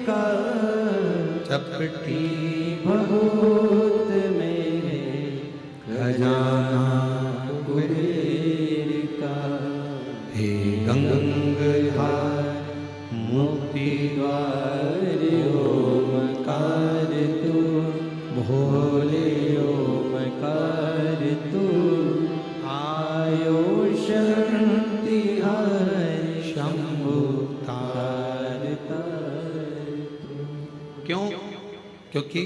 का चपटी बहुत मेरे खजाना कुबेर का। हे गंगाधार मुक्ति द्वार ओमकार तू, भोले ओमकार तू, आयो शक्ति हर शंभु तार तार तू। क्यों? क्योंकि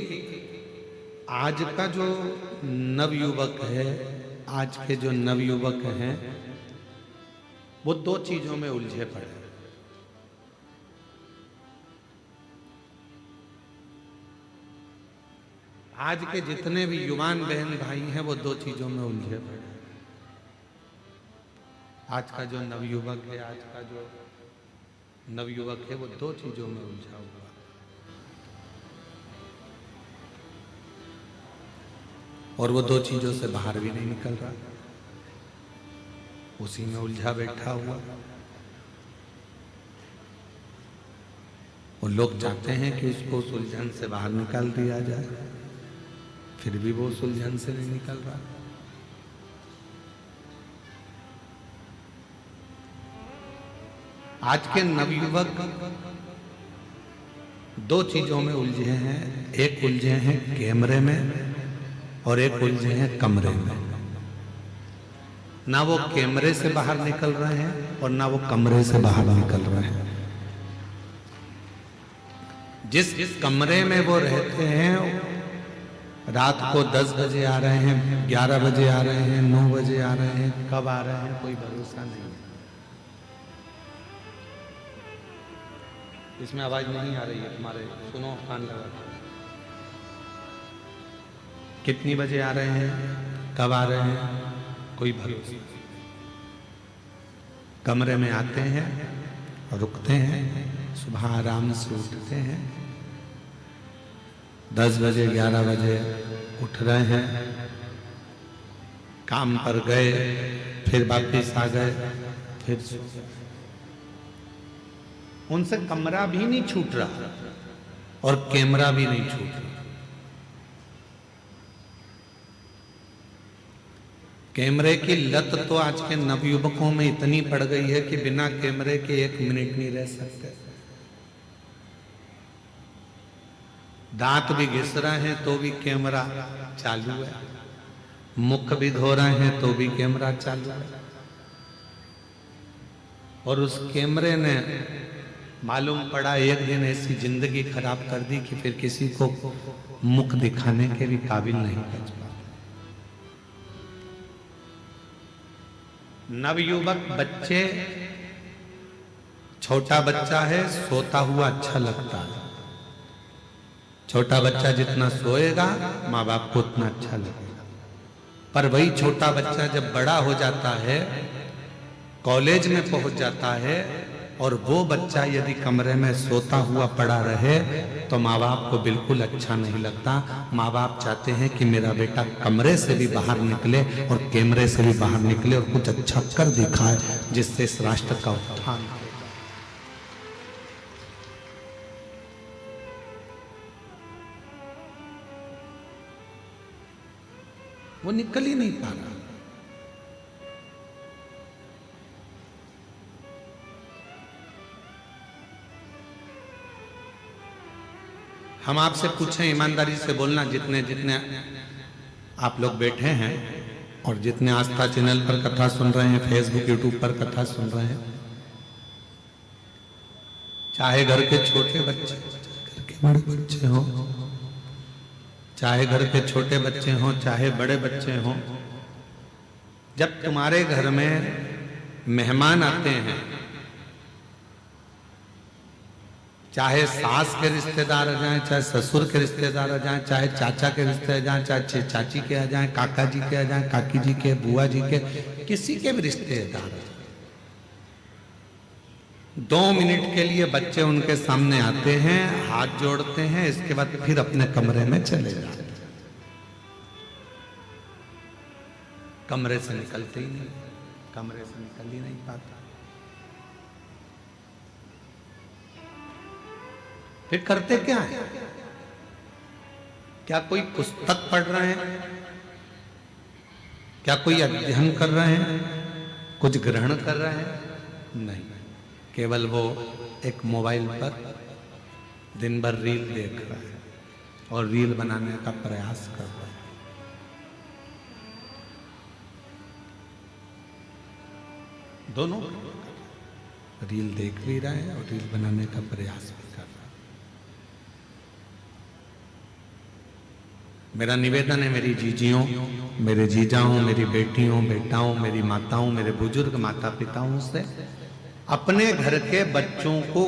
आज का जो नवयुवक है, आज के जो नवयुवक हैं, वो दो चीजों में उलझे पड़े हैं। आज के जितने भी युवान बहन भाई हैं वो दो चीजों में उलझे पड़े हैं। आज का जो नवयुवक है, आज का जो नवयुवक है वो दो चीजों में उलझा हुआ है। और वो दो चीजों से बाहर भी नहीं निकल रहा, उसी में उलझा बैठा हुआ। वो लोग चाहते हैं कि उसको उस उलझन से बाहर निकाल दिया जाए, फिर भी वो उस उलझन से नहीं निकल रहा। आज के नवयुवक दो चीजों में उलझे हैं। एक उलझे हैं कैमरे में और एक उलझे हैं कमरे में। ना वो कैमरे से बाहर निकल रहे हैं और ना वो कमरे से बाहर निकल रहे हैं। जिस कमरे में वो रहते हैं, रात को 10 बजे आ रहे हैं, 11 बजे आ रहे हैं, 9 बजे आ रहे हैं, कब आ रहे हैं कोई भरोसा नहीं है। इसमें आवाज नहीं आ रही है तुम्हारे, सुनो कान लगा। कितनी बजे आ रहे हैं, कब आ रहे हैं, कोई भरोसा नहीं। कमरे में आते हैं और रुकते हैं, सुबह आराम से उठते हैं, 10 बजे 11 बजे उठ रहे हैं, काम पर गए, फिर वापिस आ गए, फिर सो गए। उनसे कमरा भी नहीं छूट रहा और कैमरा भी नहीं छूट रहा। कैमरे की लत तो आज के नवयुवकों में इतनी पड़ गई है कि बिना कैमरे के 1 मिनट नहीं रह सकते। दांत भी घिस रहे हैं तो भी कैमरा चालू है, मुख भी धो रहे हैं तो भी कैमरा चालू है। और उस कैमरे ने मालूम पड़ा एक दिन ऐसी जिंदगी खराब कर दी कि फिर किसी को मुख दिखाने के भी काबिल नहीं बच पा। नवयुवक बच्चे, छोटा बच्चा है, सोता हुआ अच्छा लगता है। छोटा बच्चा जितना सोएगा माँ बाप को उतना अच्छा लगेगा। पर वही छोटा बच्चा जब बड़ा हो जाता है, कॉलेज में पहुंच जाता है, और वो बच्चा यदि कमरे में सोता हुआ पड़ा रहे तो माँ बाप को बिल्कुल अच्छा नहीं लगता। माँ बाप चाहते हैं कि मेरा बेटा कमरे से भी बाहर निकले और कैमरे से भी बाहर निकले और कुछ अच्छा कर दिखाए जिससे इस राष्ट्र का उत्थान हो। वो निकल ही नहीं पा रहा। हम आपसे पूछें, ईमानदारी से बोलना, जितने जितने आप लोग बैठे हैं और जितने आस्था चैनल पर कथा सुन रहे हैं, फेसबुक यूट्यूब पर कथा सुन रहे हैं, चाहे घर के छोटे बच्चे, घर के बड़े बच्चे हो, चाहे घर के छोटे बच्चे हों, चाहे बड़े बच्चे हों, जब तुम्हारे घर में मेहमान आते हैं, चाहे सास के रिश्तेदार आ जाएं, चाहे ससुर के रिश्तेदार आ जाएं, चाहे चाचा के रिश्तेदार आ जाएं, चाहे चाची के आ जाएं, काका जी के आ जाएं, काकी जी के, बुआ जी के, किसी के भी रिश्तेदार, 2 मिनट के लिए बच्चे उनके सामने आते हैं, हाथ जोड़ते हैं, इसके बाद फिर अपने कमरे में चले जाते हैं। कमरे से निकलते ही नहीं, कमरे से निकल ही नहीं पाता। फिर करते क्या है? क्या कोई पुस्तक पढ़ रहे हैं? क्या कोई अध्ययन कर रहे हैं? कुछ ग्रहण कर रहे हैं? नहीं, केवल वो एक मोबाइल पर दिन भर रील देख रहा है और रील बनाने का प्रयास कर रहा है। दोनों रील देख भी रहा है और रील बनाने का प्रयास भी कर रहा है। मेरा निवेदन है मेरी जीजियों, मेरे जीजाओं, मेरी बेटियों, बेटाओं, मेरी माताओं, मेरे बुजुर्ग माता पिताओं से अपने घर के बच्चों को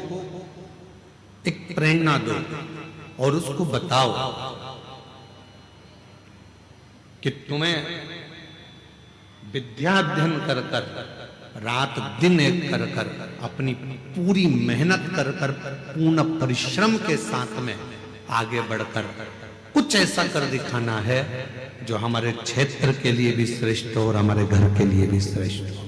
एक प्रेरणा दो और उसको बताओ कि तुम्हें विद्या अध्ययन कर कर रात दिन एक कर कर अपनी पूरी मेहनत कर कर पूर्ण परिश्रम के साथ में आगे बढ़कर कुछ ऐसा कर दिखाना है जो हमारे क्षेत्र के लिए भी श्रेष्ठ हो और हमारे घर के लिए भी श्रेष्ठ हो।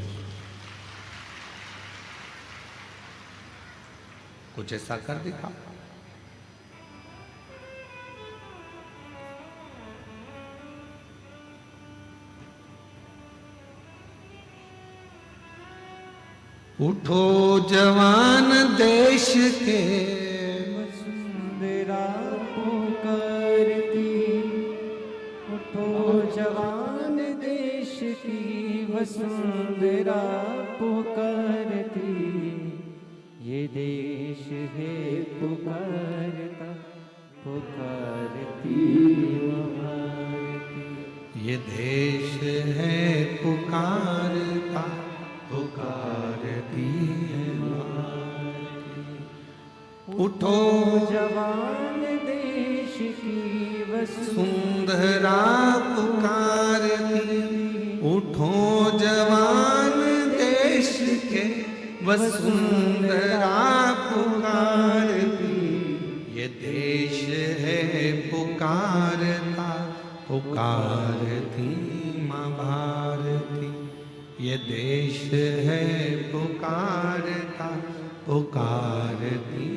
कुछ ऐसा कर दिखाओ। उठो जवान देश के वसुंधरा पुकारती, उठो जवान देश की वसुंधरा पुकारती, ये देश है पुकारता पुकारती भारती, ये देश है पुकारता पुकारती है भारती। उठो जवान देश की वसुंधरा पुकारती, उठो जवान देश के वसुंधरा पुकारती, ये देश है पुकारता पुकारती माँ भारती, ये देश है पुकारता पुकारती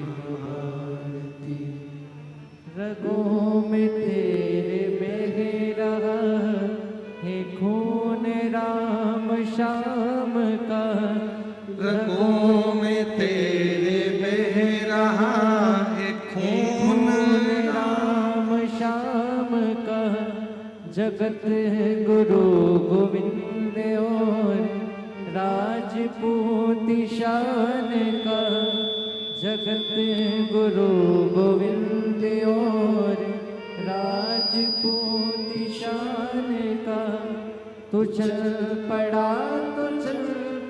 माँ भारती। रगों में तेरे बह रहा है खून राम श्याम का, रगों में तेरे बह रहा है खून राम श्याम का, जगत गुरु गोविंद और राजपूत शान का, जगत गुरु गोविंद और राजपूत शान का, तू चल पड़ा तो चल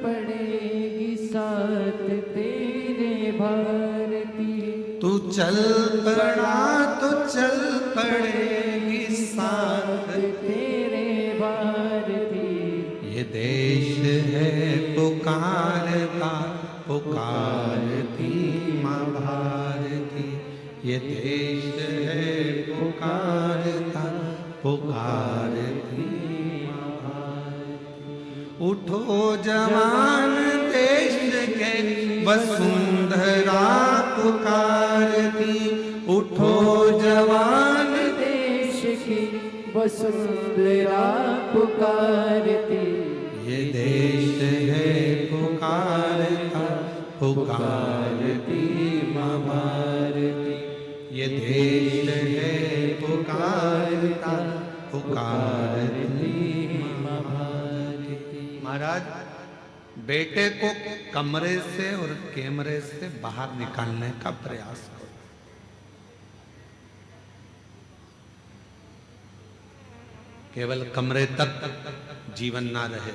पड़ेगी साथ तेरे भारती, तू चल पड़ा तो चल पड़ेगी साथ तेरे भारती, ये देश है पुकारता पुकारती माँ भारती, ये देश है पुकारता पुकारती माँ भारती। उठो जवान देश के वसुंधरा पुकारती, उठो जवान देश की वसुंधरा पुकारती, ये देश है पुकारता पुकारती माँ भारती, ये देश है पुकारता पुकारती माँ भारती। महाराज, बेटे को कमरे से और कैमरे से बाहर निकालने का प्रयास करो। केवल कमरे तक जीवन ना रहे,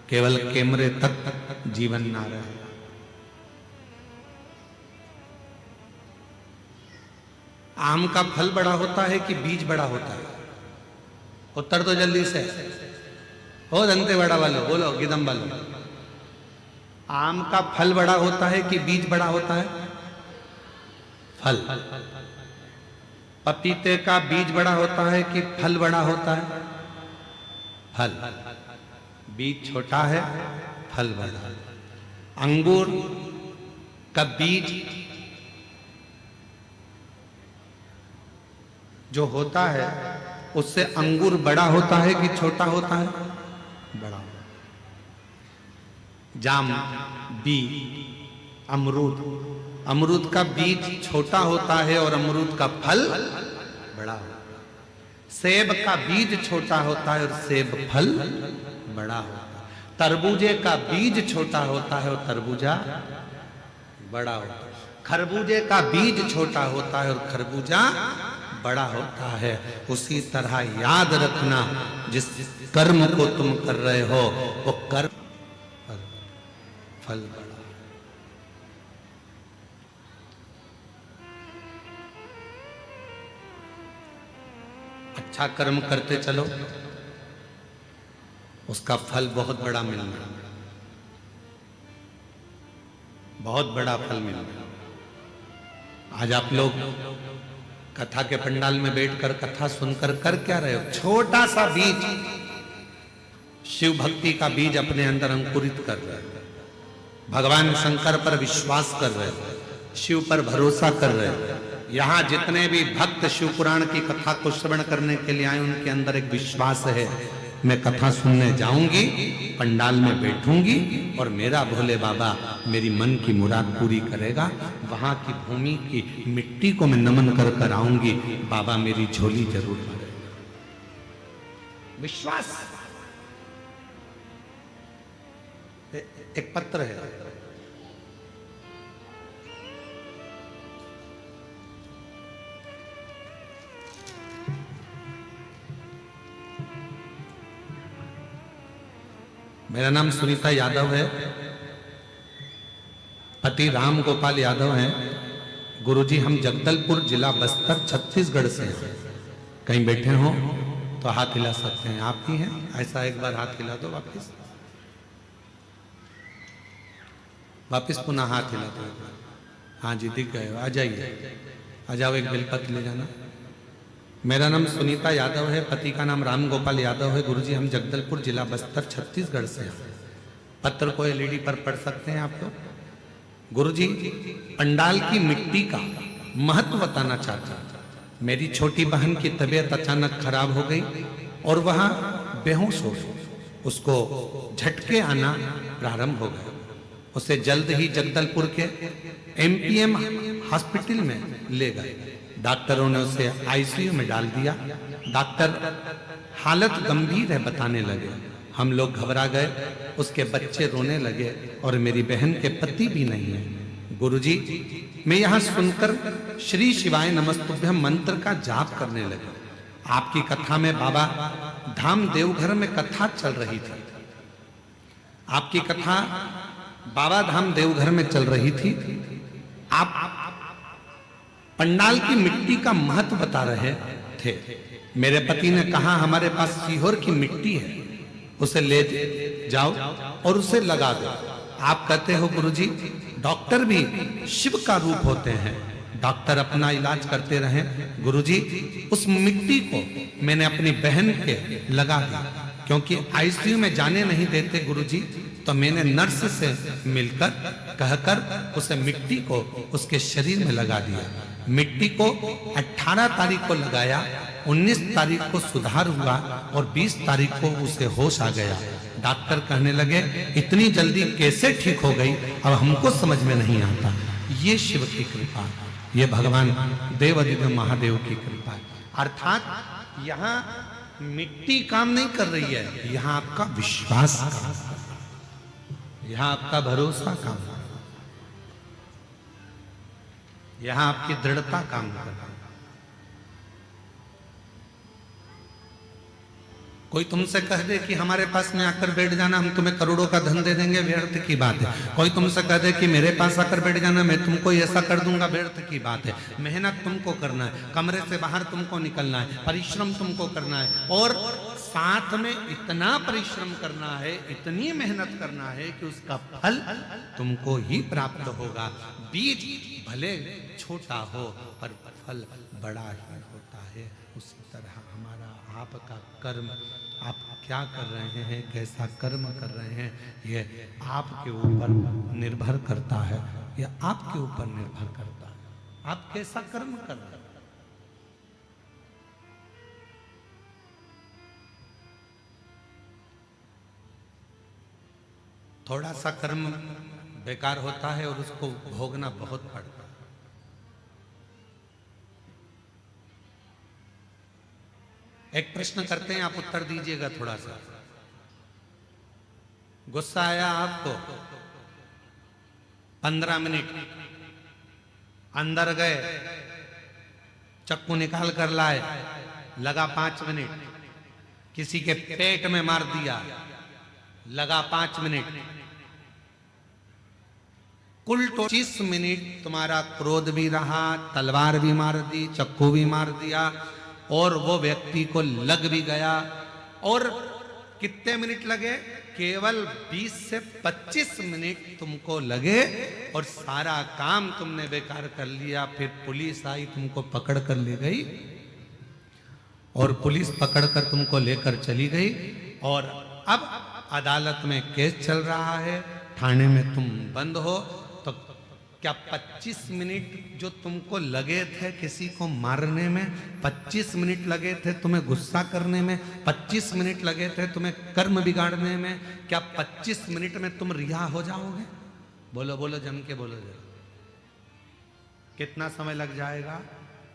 केवल कैमरे तक जीवन ना रहे। आम का फल बड़ा होता है कि बीज बड़ा होता है? उत्तर तो जल्दी से हो दंतेवाड़ा वालों, बोलो गिदम वालों। आम का फल बड़ा होता है कि बीज बड़ा होता है? फल। पपीते का बीज बड़ा होता है कि फल बड़ा होता है? फल। बीज छोटा है, फल बड़ा है। अंगूर का बीज जो होता है उससे अंगूर बड़ा होता है कि छोटा होता है? बड़ा। जाम, बी, अमरूद, अमरूद का बीज छोटा होता है और अमरूद का फल बड़ा होता है। सेब का बीज छोटा होता है और सेब फल बड़ा होता है। तरबूजे का बीज छोटा होता है और तरबूजा बड़ा होता है। खरबूजे का बीज छोटा होता है और खरबूजा बड़ा होता है। उसी तरह याद रखना, जिस कर्म को तुम कर रहे हो वो कर्म फल बड़ा। अच्छा कर्म करते चलो, उसका फल बहुत बड़ा मिलना, बहुत बड़ा फल मिलना। आज आप लोग कथा के पंडाल में बैठकर कथा सुनकर कर क्या रहे हो? छोटा सा बीज, शिव भक्ति का बीज अपने अंदर अंकुरित कर रहे हो। भगवान शंकर पर विश्वास कर रहे हो, शिव पर भरोसा कर रहे हो। यहाँ जितने भी भक्त शिव पुराण की कथा को श्रवण करने के लिए आए, उनके अंदर एक विश्वास है, मैं कथा सुनने जाऊंगी, पंडाल में बैठूंगी और मेरा भोले बाबा मेरी मन की मुराद पूरी करेगा। वहां की भूमि की मिट्टी को मैं नमन कर कर आऊंगी, बाबा मेरी झोली जरूर भरेगा। विश्वास। एक पत्र है, मेरा नाम सुनीता यादव है, पति राम गोपाल यादव हैं। गुरुजी हम जगदलपुर जिला बस्तर छत्तीसगढ़ से हैं। कहीं बैठे हो तो हाथ हिला सकते हैं। आप ही हैं? ऐसा एक बार हाथ हिला दो, वापिस वापिस पुनः हाथ हिला दो। हाँ जी, दिख गए, आ जाइए, आ जाओ, एक बेलपत्र ले जाना। मेरा नाम सुनीता यादव है, पति का नाम राम गोपाल यादव है। गुरुजी हम जगदलपुर जिला बस्तर छत्तीसगढ़ से हैं। पत्र को एलईडी पर पढ़ सकते हैं आप लोग। गुरुजी पंडाल की मिट्टी का महत्व बताना चाहता हूं। मेरी छोटी बहन की तबीयत अचानक खराब हो गई और वह बेहोश हो गई। उसको झटके आना प्रारंभ हो गए। उसे जल्द ही जगदलपुर के एमपीएम हॉस्पिटल में ले गए। डॉक्टरों ने उसे आईसीयू में डाल दिया। डॉक्टर हालत गंभीर है बताने लगे। हम लोग घबरा गए, उसके बच्चे रोने लगे और मेरी बहन के पति भी नहीं है। गुरुजी मैं यहां सुनकर श्री शिवाय नमस्तुभ्यम मंत्र का जाप करने लगे। आपकी कथा में बाबा धाम देवघर में कथा चल रही थी। आपकी कथा बाबा धाम देवघर में चल रही थी। आप पंडाल की मिट्टी का महत्व बता रहे थे। मेरे पति ने कहा हमारे पास सीहोर की मिट्टी है, उसे ले जाओ और उसे लगा दो। आप कहते हो गुरुजी डॉक्टर भी शिव का रूप होते हैं। डॉक्टर अपना इलाज करते रहे। गुरुजी उस मिट्टी को मैंने अपनी बहन के लगा दी, क्योंकि आईसीयू में जाने नहीं देते गुरुजी। तो मैंने नर्स से मिलकर कहकर उसे मिट्टी को उसके शरीर में लगा दिया। मिट्टी को 18 तारीख को लगाया, 19 तारीख को सुधार हुआ और 20 तारीख को उसे होश आ गया। डॉक्टर कहने लगे इतनी जल्दी कैसे ठीक हो गई, अब हमको समझ में नहीं आता। ये शिव की कृपा, ये भगवान देवादिदेव महादेव की कृपा है। अर्थात यहाँ मिट्टी काम नहीं कर रही है, यहाँ आपका विश्वास काम कर रहा है, यहाँ आपका भरोसा काम कर रहा है, यहाँ आपकी दृढ़ता काम कर रहा है। कोई तुमसे कह दे कि हमारे पास में आकर बैठ जाना, हम तुम्हें करोड़ों का धन दे देंगे, व्यर्थ की बात है। कोई तुमसे कह दे कि मेरे पास आकर बैठ जाना, मैं तुमको ऐसा कर दूंगा, व्यर्थ की बात है। मेहनत तुमको करना है, कमरे से बाहर तुमको निकलना है, परिश्रम तुमको करना है और साथ में इतना परिश्रम करना है, इतनी मेहनत करना है कि उसका फल तुमको ही प्राप्त होगा। बीज भले छोटा हो पर फल बड़ा ही होता है। उसी तरह हमारा आपका कर्म, आप क्या कर रहे हैं, कैसा कर्म कर रहे हैं, ये आपके ऊपर निर्भर करता है। ये आपके ऊपर निर्भर करता है, आप कैसा कर्म कर रहे हैं। थोड़ा सा कर्म बेकार होता है और उसको भोगना बहुत पड़ता है। एक प्रश्न करते हैं, आप उत्तर दीजिएगा थोड़ा सा। गुस्सा आया आपको, 15 मिनट अंदर गए, चक्कू निकाल कर लाए, लगा 5 मिनट, किसी के पेट में मार दिया, लगा 5 मिनट, कुल 25 मिनट तुम्हारा क्रोध भी रहा, तलवार भी मार दी, चक्कू भी मार दिया और वो व्यक्ति को लग भी गया। और कितने मिनट लगे? केवल 20 से 25 मिनट तुमको लगे और सारा काम तुमने बेकार कर लिया। फिर पुलिस आई, तुमको पकड़ कर ले गई और पुलिस पकड़कर तुमको लेकर चली गई और अब अदालत में केस चल रहा है, थाने में तुम बंद हो। तो क्या 25 मिनट जो तुमको लगे थे किसी को मारने में, 25 मिनट लगे थे तुम्हें गुस्सा करने में, 25 मिनट लगे थे तुम्हें कर्म बिगाड़ने में, क्या 25 मिनट में तुम रिहा हो जाओगे? बोलो बोलो, जम के बोलो जरा। कितना समय लग जाएगा?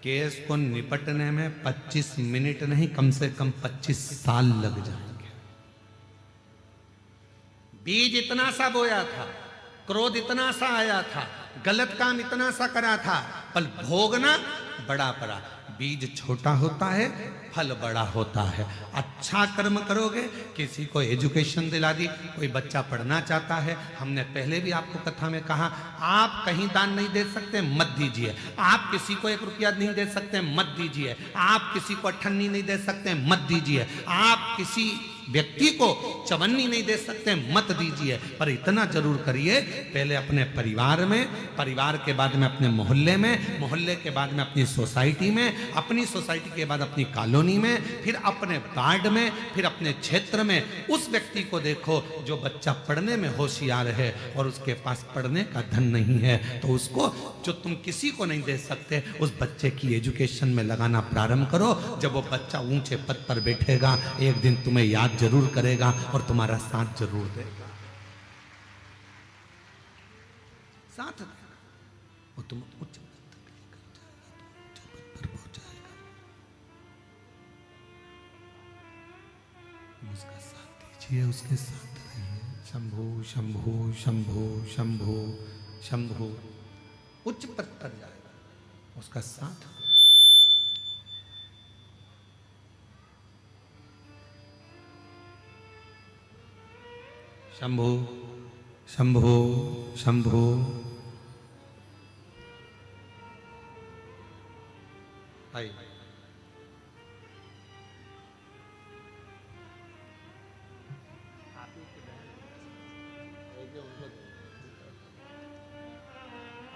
केस को निपटने में 25 मिनट नहीं, कम से कम 25 साल लग जाएंगे। बीज इतना सा बोया था, क्रोध इतना सा आया था, गलत काम इतना सा करा था, पर भोगना बड़ा पड़ा। बीज छोटा होता है, फल बड़ा होता है। अच्छा कर्म करोगे, किसी को एजुकेशन दिला दी, कोई बच्चा पढ़ना चाहता है, हमने पहले भी आपको कथा में कहा, आप कहीं दान नहीं दे सकते, मत दीजिए। आप किसी को 1 रुपया नहीं दे सकते, मत दीजिए। आप किसी को अठन्नी नहीं दे सकते, मत दीजिए। आप किसी व्यक्ति को चवन्नी नहीं दे सकते, मत दीजिए। पर इतना जरूर करिए, पहले अपने परिवार में, परिवार के बाद में अपने मोहल्ले में, मोहल्ले के बाद में अपनी सोसाइटी में, अपनी सोसाइटी के बाद अपनी कॉलोनी में, फिर अपने वार्ड में, फिर अपने क्षेत्र में। उस व्यक्ति को देखो जो बच्चा पढ़ने में होशियार है और उसके पास पढ़ने का धन नहीं है, तो उसको, जो तुम किसी को नहीं दे सकते, उस बच्चे की एजुकेशन में लगाना प्रारंभ करो। जब वो बच्चा ऊंचे पद पर बैठेगा, एक दिन तुम्हें याद जरूर करेगा और तुम्हारा साथ जरूर देगा, साथ देगा। वो तुम उच्च पद तक लेकर जाएगा, तुम उच्च पद पर पहुंचाएगा। उसका साथ दीजिए, उसके साथ रहिए। शंभो शंभो शंभो शंभो शंभो। उच्च पद पर जाएगा, उसका साथ। शंभो शंभो शंभो। आई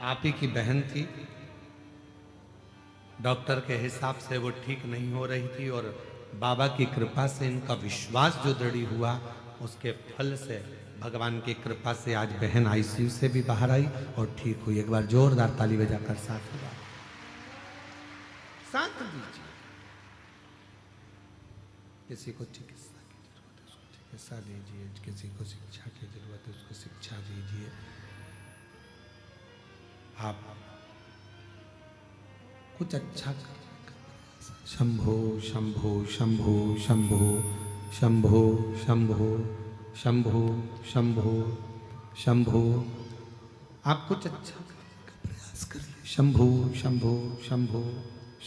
आप ही की बहन थी, डॉक्टर के हिसाब से वो ठीक नहीं हो रही थी और बाबा की कृपा से इनका विश्वास जो दृढ़ हुआ, उसके फल से, भगवान की कृपा से आज बहन आईसीयू से भी बाहर आई और ठीक हुई। एक बार जोरदार ताली बजाकर साथ हुआ, साथ दीजिए। किसी को चिकित्सा की जरूरत है, उसको चिकित्सा दीजिए। किसी को शिक्षा की जरूरत है, उसको शिक्षा दीजिए। आप कुछ अच्छा कर। शंभो शंभो शंभो शंभो शंभो शंभो शंभो शंभो शंभो। आप कुछ अच्छा करने का प्रयास करिए। शंभो शंभो शंभो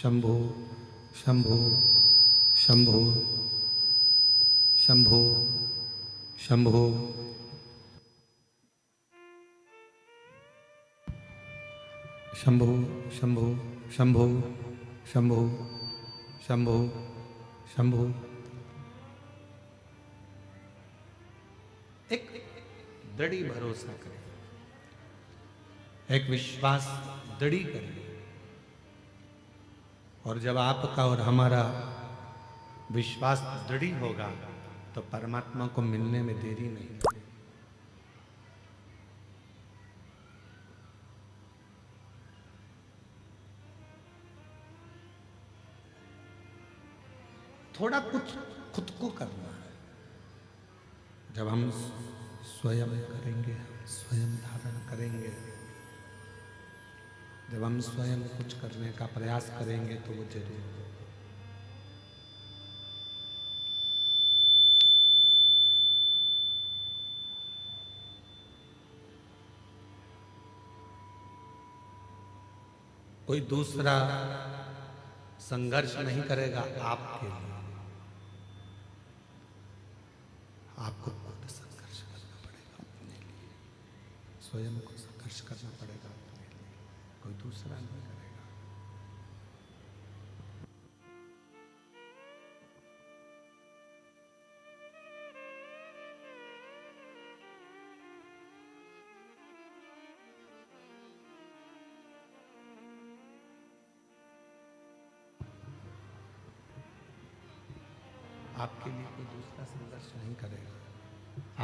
शंभो शंभो शंभो शंभो शंभो। शंभो शंभो शंभो शंभो शंभो शंभो। एक दृढ़ भरोसा करें, एक विश्वास दृढ़ करें, और जब आपका और हमारा विश्वास दृढ़ होगा तो परमात्मा को मिलने में देरी नहीं लगेगी। थोड़ा कुछ खुद को करना है। जब हम स्वयं करेंगे, हम स्वयं धारण करेंगे। जब हम स्वयं कुछ करने का प्रयास करेंगे तो वो जरूर होगा। कोई दूसरा संघर्ष नहीं करेगा आपके लिए, आपको खुद संघर्ष करना पड़ेगा अपने लिए, स्वयं को संघर्ष करना पड़ेगा अपने लिए, कोई दूसरा नहीं करेगा। आपके लिए कोई दूसरा संघर्ष नहीं करेगा,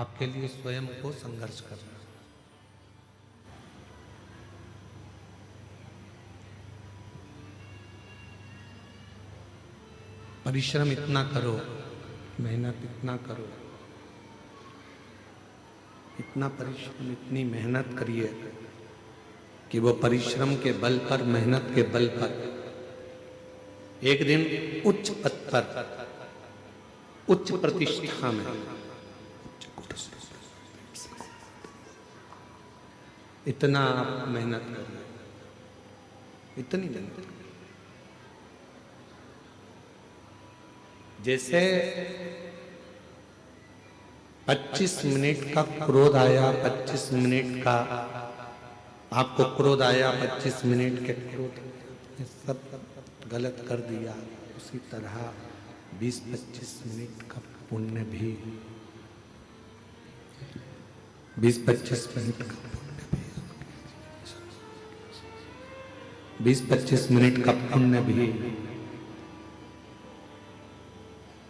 आपके लिए स्वयं को संघर्ष करना। परिश्रम इतना करो, मेहनत इतना करो, इतना परिश्रम, इतनी मेहनत करिए कि वो परिश्रम के बल पर, मेहनत के बल पर एक दिन उच्च पद पर, उच्च प्रतिष्ठा में, इतना आप मेहनत करिए, इतनी मेहनत करिए। जैसे 25 मिनट का क्रोध आया, 25 मिनट का आपको क्रोध आया, 25 मिनट के क्रोध में सब गलत कर दिया, उसी तरह 20-25 मिनट का पुण्य भी, 20-25 मिनट का पुण्य भी, 20-25 मिनट का पुण्य भी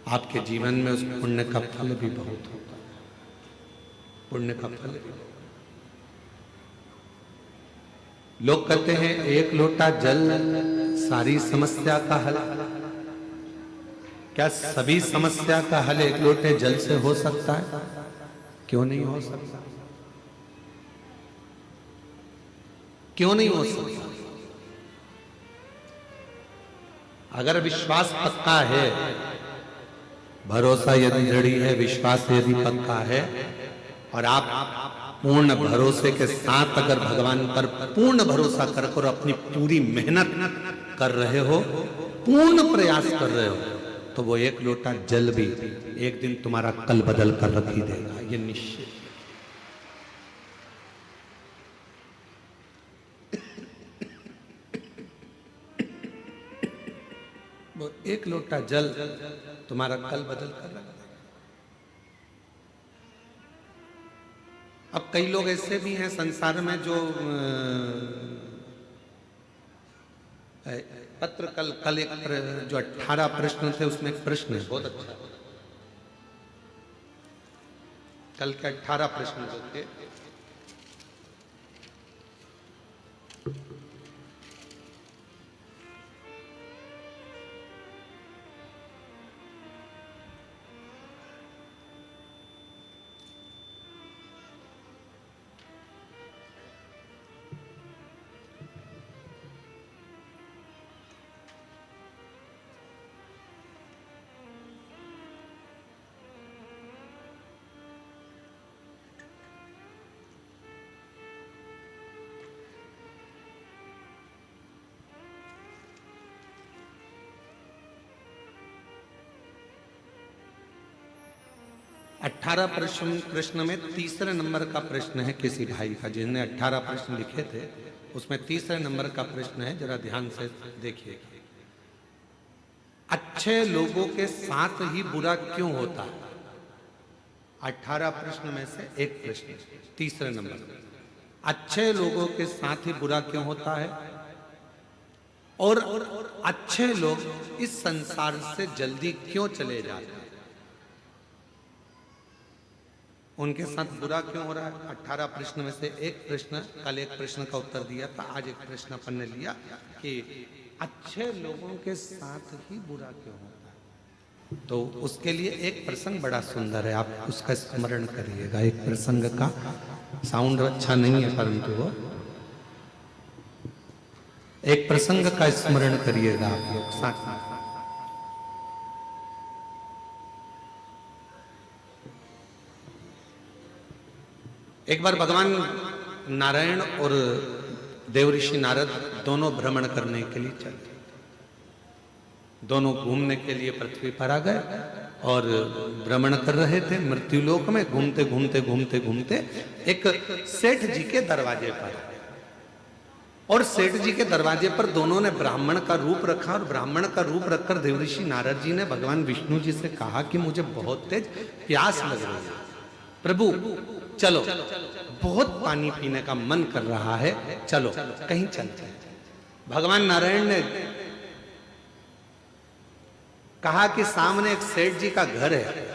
आपके जीवन में, उस पुण्य का फल भी बहुत होता है, पुण्य का फल भी। लोग कहते हैं एक लोटा जल सारी समस्या का हल। क्या सभी समस्या का हल एक लोटे जल से हो सकता है? क्यों नहीं हो सकता? क्यों नहीं हो सकता? अगर विश्वास पक्का है, भरोसा यदि दृढ़ है, विश्वास यदि पक्का है, और आप पूर्ण भरोसे के साथ अगर भगवान पर पूर्ण भरोसा कर अपनी पूरी मेहनत कर रहे हो, पूर्ण प्रयास कर रहे हो, तो वो एक लोटा जल भी एक दिन तुम्हारा कल बदल कर रख ही देगा, ये निश्चित। वो एक लोटा जल तुम्हारा कल बदल कर रख देगा। अब कई लोग ऐसे भी हैं संसार में जो पत्र कल एक जो 18 प्रश्न थे उसमें एक प्रश्न है बहुत अच्छा, कल के 18 प्रश्न जो थे, अठारह प्रश्न में तीसरे नंबर का प्रश्न है किसी भाई का, जिन्होंने 18 प्रश्न लिखे थे उसमें तीसरे नंबर का प्रश्न है, जरा ध्यान से देखिए। अच्छे लोगों के साथ ही बुरा क्यों होता है? 18 प्रश्न में से एक प्रश्न, तीसरे नंबर, अच्छे लोगों के साथ ही बुरा क्यों होता है, और अच्छे लोग इस संसार से जल्दी क्यों चले जाते हैं? उनके साथ बुरा क्यों हो रहा है? 18 प्रश्न में से एक प्रश्न, कल एक प्रश्न का उत्तर दिया था, आज एक प्रश्न अपन ने लिया कि अच्छे लोगों के साथ ही बुरा क्यों होता है। तो उसके लिए एक प्रसंग बड़ा सुंदर है, आप उसका स्मरण करिएगा। एक प्रसंग का साउंड अच्छा नहीं है, परंतु वो एक प्रसंग का स्मरण करिएगा आप लोग साथ में। एक बार भगवान नारायण और देवऋषि नारद दोनों भ्रमण करने के लिए चले। दोनों घूमने के लिए पृथ्वी पर आ गए और भ्रमण कर रहे थे मृत्युलोक में। घूमते घूमते घूमते घूमते एक सेठ जी के दरवाजे पर, और सेठ जी के दरवाजे पर दोनों ने ब्राह्मण का रूप रखा, और ब्राह्मण का रूप रखकर देवऋषि नारद जी ने भगवान विष्णु जी से कहा कि मुझे बहुत तेज प्यास लग रही है, प्रभु चलो, बहुत पानी पीने का मन कर रहा है, चलो कहीं चलते हैं। भगवान नारायण ने कहा कि सामने एक सेठ जी का घर है,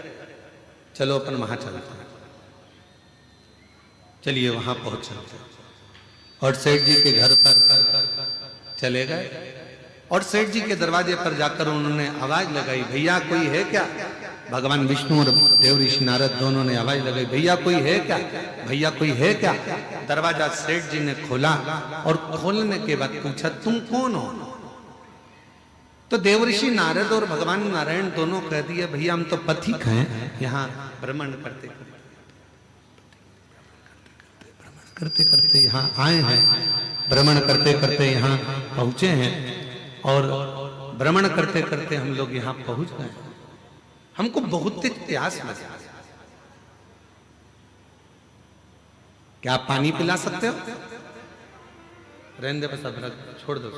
चलो अपन वहां चलते हैं। चलिए वहां पहुंच चलते हैं। और सेठ जी के घर पर चले गए, और सेठ जी के दरवाजे पर जाकर उन्होंने आवाज लगाई, भैया कोई है क्या? भगवान विष्णु और देवऋषि नारद दोनों ने आवाज लगाई, भैया कोई है क्या, भैया कोई है क्या? दरवाजा सेठ जी ने खोला, और खोलने के बाद पूछा तुम कौन हो? तो देवऋषि नारद और भगवान नारायण दोनों कह दिए, भैया हम तो पथिक हैं, यहाँ भ्रमण करते करते यहाँ आए हैं, भ्रमण करते करते यहाँ पहुंचे हैं, और भ्रमण करते करते हम लोग यहाँ पहुंच गए। हमको बहुत तेज प्यास लगी, क्या आप पानी पिला सकते हो? रहने दे बस, अब छोड़ दो।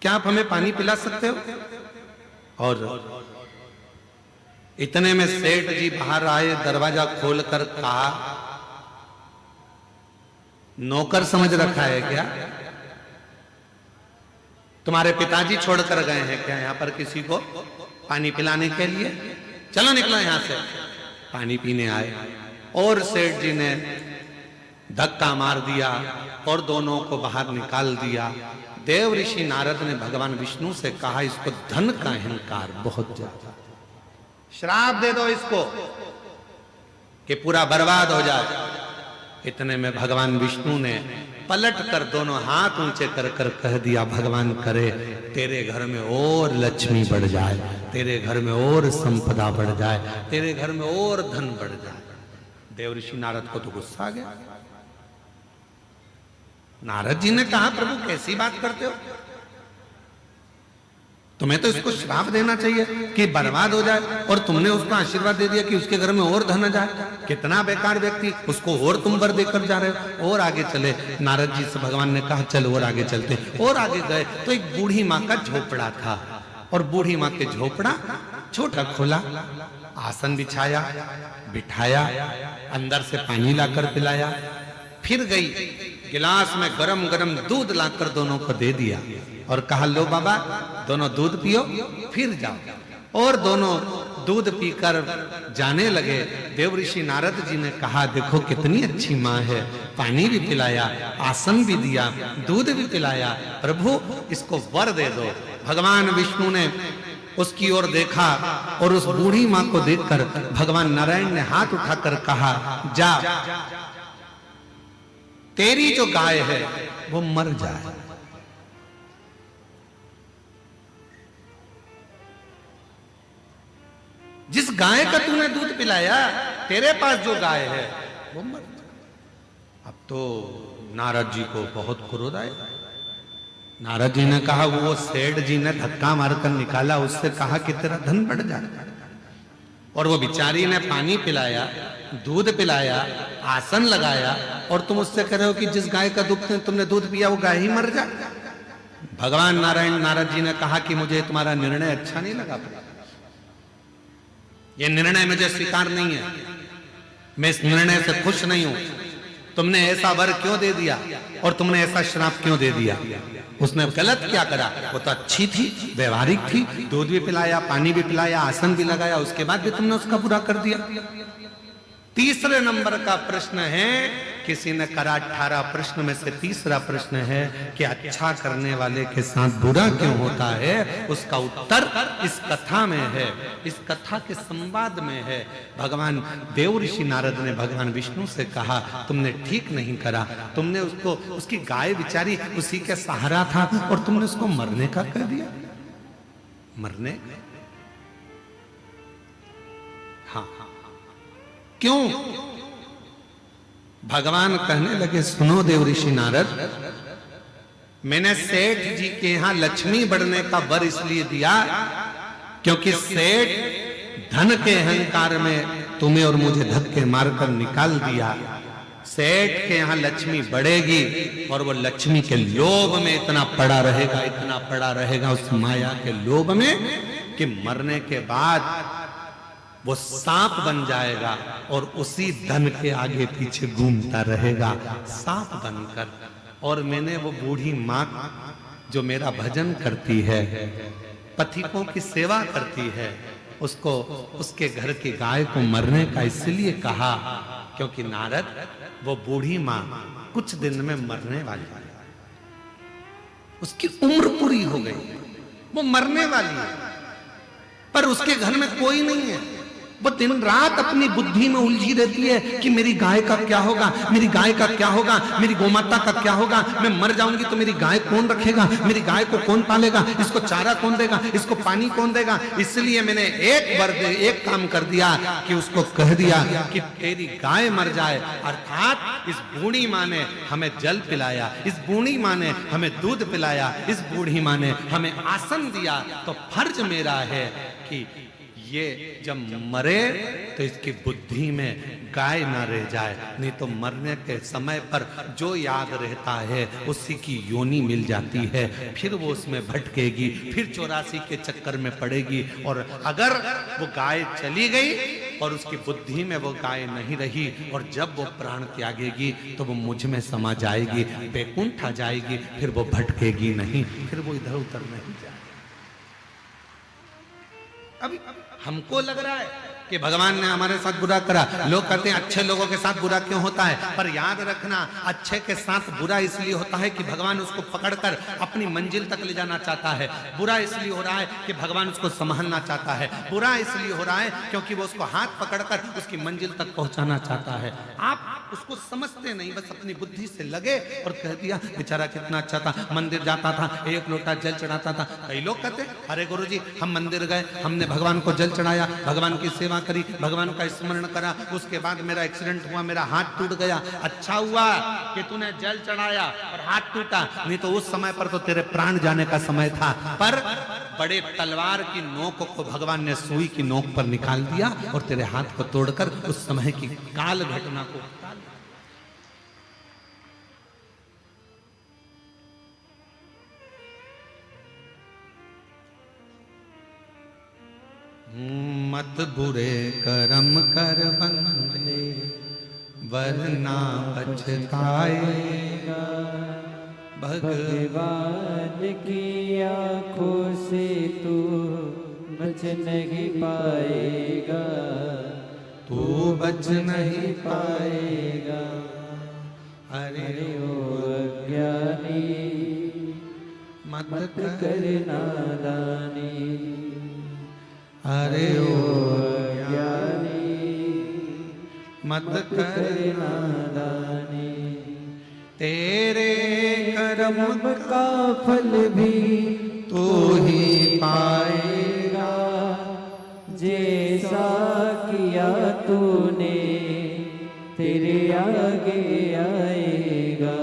क्या आप हमें पानी पिला सकते हो? और इतने में सेठ जी बाहर आए, दरवाजा खोलकर कहा, नौकर समझ रखा है क्या? तुम्हारे पिताजी छोड़कर गए हैं क्या यहाँ पर किसी को पानी पिलाने के लिए? चलो निकलो यहां से। पानी पीने आए, और सेठ जी ने धक्का मार दिया और दोनों को बाहर निकाल दिया। देवऋषि नारद ने भगवान विष्णु से कहा, इसको धन का अहंकार बहुत ज्यादा, श्राप दे दो इसको कि पूरा बर्बाद हो जाए। इतने में भगवान विष्णु ने पलट कर दोनों हाथ ऊंचे कर कर कह दिया, भगवान करे तेरे घर में और लक्ष्मी बढ़ जाए, तेरे घर में और संपदा बढ़ जाए, तेरे घर में और धन बढ़ जाए। देवऋषि नारद को तो गुस्सा आ गया। नारद जी ने कहा, प्रभु कैसी बात करते हो, तुम्हें तो इसको श्राप देना चाहिए कि बर्बाद हो जाए, और तुमने उसका आशीर्वाद दे दिया कि उसके घर में और धन आ जाए। कितना बेकार व्यक्ति, उसको और तुम वर देकर जा रहे हो। और आगे चले, नारद जी से भगवान ने कहा चल और आगे चलते। और आगे गए तो एक बूढ़ी माँ का झोपड़ा था, और बूढ़ी माँ के झोपड़ा छोटा खोला, आसन बिछाया, बिठाया, अंदर से पानी लाकर पिलाया, फिर गई गिलास में गरम गरम दूध लाकर दोनों को दे दिया, और कहा लो बाबा दोनों दूध पियो फिर जाओ। और दोनों दूध पीकर जाने लगे। देवऋषि नारद जी ने कहा, देखो कितनी अच्छी माँ है, पानी भी पिलाया, आसन भी दिया, दूध भी पिलाया, प्रभु इसको वर दे दो। भगवान विष्णु ने उसकी ओर देखा, और उस बूढ़ी माँ को देखकर भगवान नारायण ने हाथ उठाकर कहा, जा तेरी जो गाय है वो मर जाए। जिस गाय का तूने दूध पिलाया, तेरे पास जो गाय है वो मर जाए। अब तो नारद जी को बहुत क्रोध आया। नारद जी ने कहा, वो सेठ जी ने धक्का मारकर निकाला, उससे कहा कि तेरा धन बढ़ जाए, और वो बिचारी ने पानी पिलाया, दूध पिलाया, आसन लगाया, और तुम उससे कह रहे हो कि जिस गाय का दूध तुमने दूध पिया वो गाय ही मर जाए। भगवान नारायण नारद जी ने कहा कि मुझे तुम्हारा निर्णय अच्छा नहीं लगा, ये निर्णय मुझे स्वीकार नहीं है, मैं इस निर्णय से खुश नहीं हूं। तुमने ऐसा वर क्यों दे दिया, और तुमने ऐसा श्राप क्यों दे दिया? उसने गलत क्या करा? वो तो अच्छी थी, व्यवहारिक थी, दूध भी पिलाया, पानी भी पिलाया, आसन भी लगाया, उसके बाद भी तुमने उसका बुरा कर दिया। तीसरे नंबर का प्रश्न है, किसी ने करा 18 प्रश्न में से तीसरा प्रश्न है कि अच्छा करने वाले के साथ बुरा क्यों होता है। उसका उत्तर इस कथा में है, इस कथा के संवाद में है। भगवान देव ऋषि नारद ने भगवान विष्णु से कहा, तुमने ठीक नहीं करा, तुमने उसको, उसकी गाय बेचारी उसी के सहारा था और तुमने उसको मरने का कह दिया। मरने, हाँ, क्यों? भगवान कहने लगे, सुनो देव ऋषि नारद, मैंने सेठ जी के यहां लक्ष्मी बढ़ने का वर इसलिए दिया क्योंकि सेठ धन के अहंकार में तुम्हें और मुझे धक्के मारकर निकाल दिया। सेठ के यहां लक्ष्मी बढ़ेगी और वो लक्ष्मी के लोभ में इतना पड़ा रहेगा, इतना पड़ा रहेगा उस माया के लोभ में कि मरने के बाद वो सांप बन जाएगा और उसी धन के आगे पीछे घूमता रहेगा सांप बनकर। और मैंने वो बूढ़ी माँ जो मेरा भजन करती है, पथिकों की सेवा करती है, उसको, उसके घर की गाय को मरने का इसलिए कहा क्योंकि नारद, वो बूढ़ी माँ कुछ दिन में मरने वाली है, उसकी उम्र पूरी हो गई, वो मरने वाली है, पर उसके घर में कोई नहीं है। वो दिन रात अपनी बुद्धि में उलझी रहती है कि मेरी गाय का क्या होगा, मेरी गाय का क्या होगा, मेरी गोमाता का क्या होगा, मैं मर जाऊंगी तो मेरी गाय कौन रखेगा, मेरी गाय को कौन पालेगा, इसको चारा कौन देगा, इसको पानी कौन देगा। इसलिए मैंने एक काम कर दिया कि उसको कह दिया कि तेरी गाय मर जाए। अर्थात इस बूढ़ी माँ ने हमें जल पिलाया, इस बूढ़ी माँ ने हमें दूध पिलाया, इस बूढ़ी माँ ने हमें आसन दिया, तो फर्ज मेरा है कि ये जब मरे तो इसकी बुद्धि में गाय ना रह जाए, नहीं तो मरने के समय पर जो याद रहता है उसी की योनि मिल जाती है, फिर वो उसमें भटकेगी, फिर 84 के चक्कर में पड़ेगी। और अगर वो गाय चली गई और उसकी बुद्धि में वो गाय नहीं रही और जब वो प्राण त्यागेगी तो वो मुझ में समा जाएगी, बैकुंठ आ जाएगी, फिर वो भटकेगी नहीं, फिर वो इधर उधर नहीं जाएगी। अभी हमको लग रहा है कि भगवान ने हमारे साथ बुरा करा। लोग कहते हैं अच्छे लोगों के साथ बुरा क्यों होता है, पर याद रखना अच्छे के साथ बुरा इसलिए होता है कि भगवान उसको पकड़कर अपनी मंजिल तक ले जाना चाहता है। बुरा इसलिए हो रहा है कि भगवान उसको संभालना चाहता है। बुरा इसलिए हो रहा है क्योंकि वो उसको हाथ पकड़कर उसकी मंजिल तक पहुंचाना चाहता है। आप उसको समझते नहीं, बस अपनी बुद्धि से लगे और कह दिया बेचारा कितना अच्छा था, मंदिर जाता था, एक लोटा जल चढ़ाता था। कई लोग कहते अरे गुरुजी हम मंदिर गए, हमने भगवान को जल चढ़ाया, भगवान की सेवा करी, भगवान का स्मरण करा, उसके बाद मेरा एक्सीडेंट हुआ, मेरा हाथ टूट गया। अच्छा हुआ कि तूने जल चढ़ाया और हाथ टूटा, नहीं तो उस समय पर तो तेरे प्राण जाने का समय था। पर बड़े तलवार की नोक को भगवान ने सुई की नोक पर निकाल दिया और तेरे हाथ को तोड़कर उस समय की काल घटना को मत बुरे कर्म कर बंदे वरना पछताएगा। भगवान की आंखों से तू बच नहीं पाएगा, तू बच नहीं पाएगा। अरे ओ अज्ञानी मत कर नादानी, अरे ओ अज्ञानी मत कर नादानी। तेरे कर्म का फल भी तू ही पाएगा, जैसा किया तूने तेरे आगे आएगा।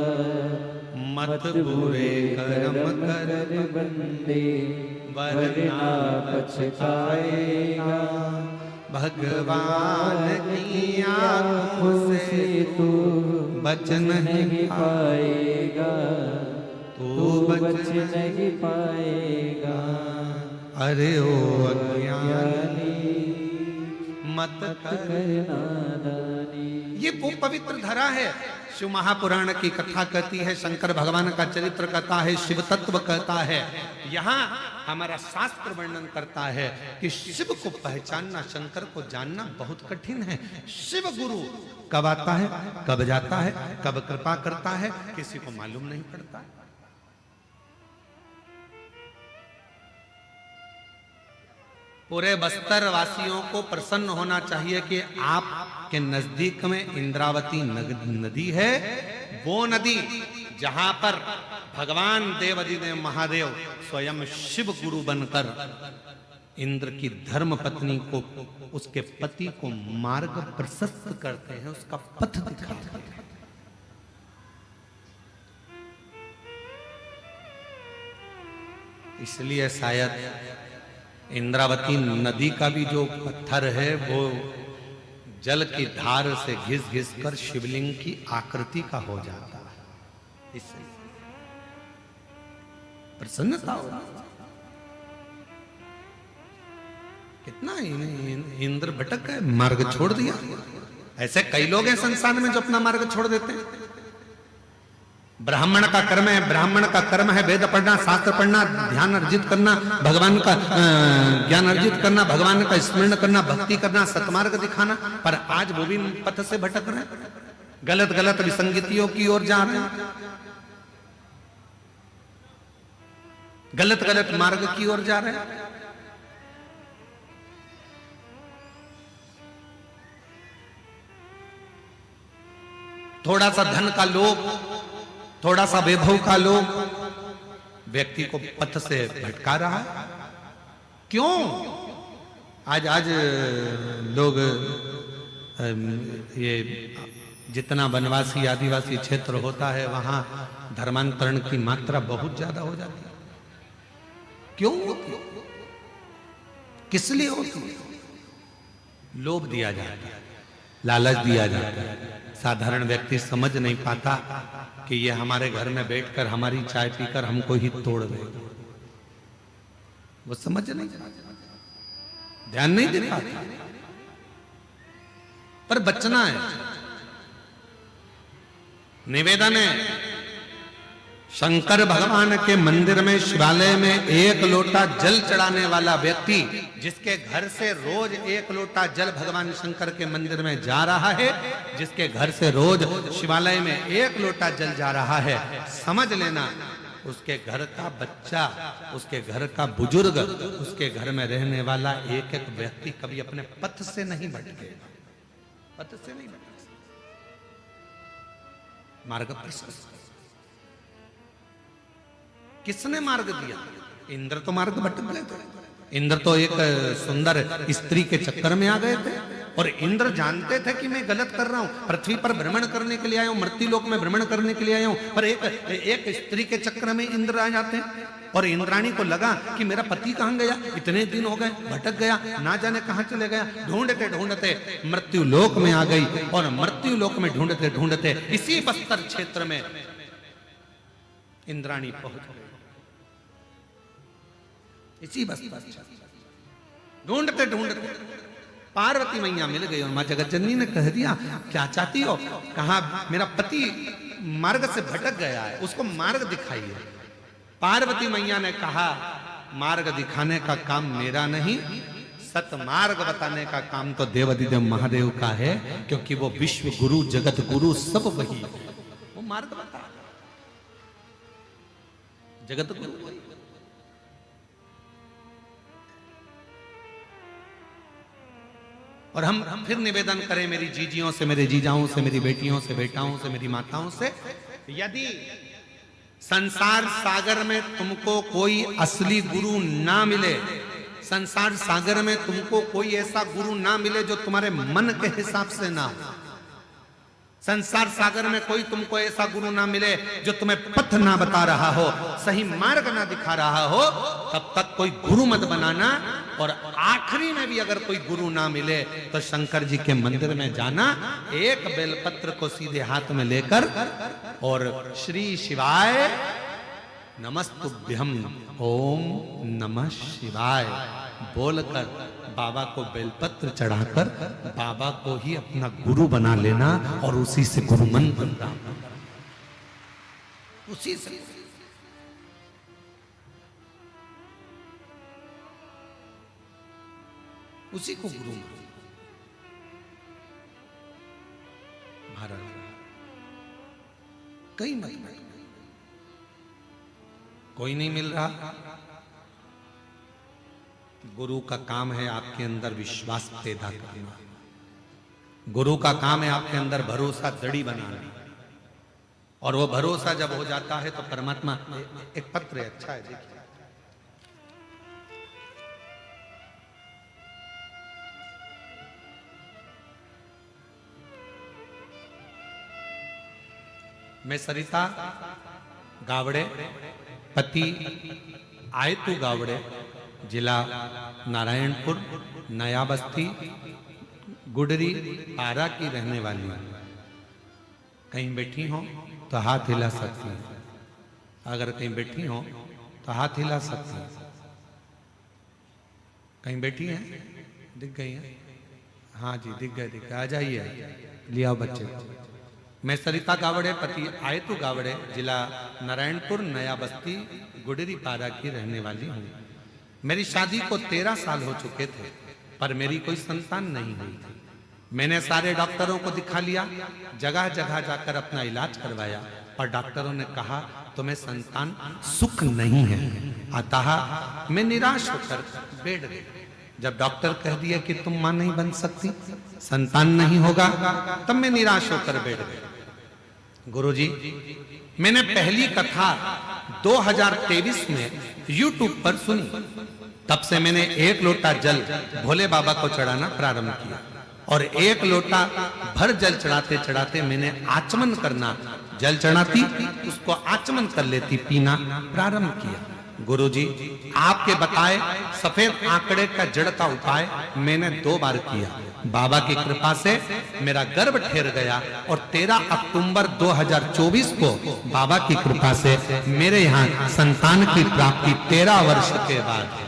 मत बुरे कर्म कर बंदे वरना पछताएगा। भगवान की आंखों से तू बच नहीं पाएगा, तू बच नहीं पाएगा। अरे ओ अज्ञानी मत कर नादानी। ये वो पवित्र धरा है। शिव महापुराण की कथा कहती है, शंकर भगवान का चरित्र कहता है, शिव तत्व कहता है। यहाँ हमारा शास्त्र वर्णन करता है कि शिव को पहचानना, शंकर को जानना बहुत कठिन है। शिव गुरु कब आता है, कब जाता है, कब कृपा करता है, किसी को मालूम नहीं पड़ता। पूरे बस्तर वासियों को प्रसन्न होना चाहिए कि आपके नजदीक में इंद्रावती नदी है, वो नदी जहां पर भगवान देवाधिदेव महादेव स्वयं शिव गुरु बनकर इंद्र की धर्म पत्नी को, उसके पति को मार्ग प्रशस्त करते हैं, उसका पथ दिखाते हैं। इसलिए शायद इंद्रावती नदी का भी जो पत्थर है वो जल की धार से घिस घिस कर शिवलिंग की आकृति का हो जाता है। इससे प्रसन्नता हो, कितना इंद्र भटक गए, मार्ग छोड़ दिया। ऐसे कई लोग हैं संसार में जो अपना मार्ग छोड़ देते हैं। ब्राह्मण का कर्म है, ब्राह्मण का कर्म है वेद पढ़ना, शास्त्र पढ़ना, ध्यान अर्जित करना, भगवान का ज्ञान अर्जित करना, भगवान का स्मरण करना, भक्ति करना, सतमार्ग दिखाना। पर आज वो भी पथ से भटक रहे हैं, गलत गलत विसंगतियों की ओर जा रहे हैं, गलत गलत मार्ग की ओर जा रहे हैं। थोड़ा सा धन का लोभ, थोड़ा सा वैभव का लोभ व्यक्ति को पथ से भटका रहा है। क्यों? आज लोग ये जितना वनवासी आदिवासी क्षेत्र होता है वहां धर्मांतरण की मात्रा बहुत ज्यादा हो जाती है। क्यों होती? किस लिए होती? लोभ दिया जाता है, लालच दिया जाता है। साधारण व्यक्ति समझ नहीं पाता कि ये हमारे घर में बैठकर हमारी चाय पीकर हमको ही तोड़ देगा। वो समझ नहीं पाता, ध्यान नहीं दे पाता। पर बचना है। निवेदन है, शंकर भगवान के मंदिर में, शिवालय में एक लोटा जल चढ़ाने वाला व्यक्ति, जिसके घर से रोज एक लोटा जल भगवान शंकर के मंदिर में जा रहा है, जिसके घर से रोज शिवालय में एक लोटा जल जा रहा है, समझ लेना उसके घर का बच्चा, उसके घर का बुजुर्ग, उसके घर में रहने वाला एक एक व्यक्ति कभी अपने पथ से नहीं भटकेगा, पथ से नहीं भटकेगा। मार्ग प्रशस्त। किसने मार्ग दिया? इंद्र तो मार्ग भटक गए थे। इंद्र तो एक सुंदर स्त्री के चक्कर में आ गए थे और इंद्र जानते थे कि मैं गलत कर रहा हूं, पृथ्वी पर भ्रमण करने के लिए आया हूं, मृत्युलोक में भ्रमण करने के लिए आया हूं, पर एक स्त्री के चक्कर में इंद्र आ जाते हैं। और इंद्राणी को लगा कि मेरा पति कहां गया, इतने दिन हो गए, भटक गया, ना जाने कहां चले गया। ढूंढते ढूंढते मृत्युलोक में आ गई और मृत्युलोक में ढूंढते ढूंढते इसी बस्तर क्षेत्र में इंद्राणी पहुंच गई। इसी बस्तर ढूंढते ढूंढते पार्वती मैया मिल गई और मां जगतजननी ने कह दिया, क्या चाहती हो? कहा मेरा पति मार्ग से भटक गया है, उसको मार्ग दिखाइए। पार्वती मैया ने कहा, मार्ग दिखाने का काम मेरा नहीं, सतमार्ग बताने का काम तो देवाधिदेव महादेव का है, क्योंकि वो विश्व गुरु, जगत गुरु सब वही है। वो मार्ग बता, जगत गुरु। और हम फिर निवेदन करें मेरी जीजियों से, मेरे जीजाओं से, मेरी बेटियों से, बेटाओं से, मेरी माताओं से, यदि संसार सागर में तुमको कोई असली गुरु ना मिले, संसार सागर में तुमको कोई ऐसा गुरु ना मिले जो तुम्हारे मन के हिसाब से ना हो, संसार सागर में कोई तुमको ऐसा गुरु ना मिले जो तुम्हें पथ ना बता रहा हो, सही मार्ग ना दिखा रहा हो, तब तक कोई गुरु मत बनाना। और आखिरी में भी अगर कोई गुरु ना मिले तो शंकर जी के मंदिर में जाना, एक बेलपत्र को सीधे हाथ में लेकर और श्री शिवाय नमस्तुभ्यम, ओम नमः शिवाय, बोलकर बाबा को बेलपत्र चढ़ाकर बाबा को ही अपना गुरु बना लेना और उसी से गुरु मंत्र प्राप्त करना, उसी से। उसी को गुरु मान। महाराज कई मत में कोई नहीं मिल रहा। गुरु का काम है आपके अंदर विश्वास पैदा करना। गुरु का काम है आपके अंदर भरोसा दड़ी बनाना। और वो भरोसा जब हो जाता है तो परमात्मा, एक पत्र है, अच्छा है, देखिए। मैं सरिता गावड़े, पति आयतु गावड़े, जिला नारायणपुर, नया बस्ती, गुडरी, पारा की रहने वाली हूं। कहीं बैठी हो तो हाथ हिला सकती हैं। अगर कहीं बैठी हो तो हाथ हिला सकती हैं। कहीं बैठी हैं? दिख गई हैं? हाँ जी, दिख गए, दिख गए। आ जाइए, लिया बच्चे। मैं सरिता गावड़े, पति आयतु गावड़े, जिला नारायणपुर, नया बस्ती, गुडरी पारा की रहने वाली हूँ। मेरी शादी को 13 साल हो चुके थे, पर मेरी कोई संतान नहीं हुई थी। मैंने सारे डॉक्टरों को दिखा लिया, जगह जगह जाकर अपना इलाज करवाया, और डॉक्टरों ने कहा तुम्हें संतान सुख नहीं है। अतः मैं निराश होकर बैठ गई। जब डॉक्टर कह दिया कि तुम मां नहीं बन सकती, संतान नहीं होगा, तब मैं निराश होकर बैठ गई। गुरुजी, मैंने पहली कथा 2023 में YouTube पर सुनी। तब से मैंने 1 लोटा जल भोले बाबा को चढ़ाना प्रारंभ किया, और 1 लोटा भर जल चढ़ाते चढ़ाते मैंने आचमन करना, जल चढ़ाती उसको आचमन कर लेती, पीना प्रारंभ किया। गुरुजी, आपके बताए सफेद आंकड़े का जड़ का उपाय मैंने 2 बार किया। बाबा की कृपा से मेरा गर्भ ठहर गया, और 13 अक्टूबर 2024 को बाबा की कृपा से मेरे यहाँ संतान की प्राप्ति 13 वर्ष के बाद।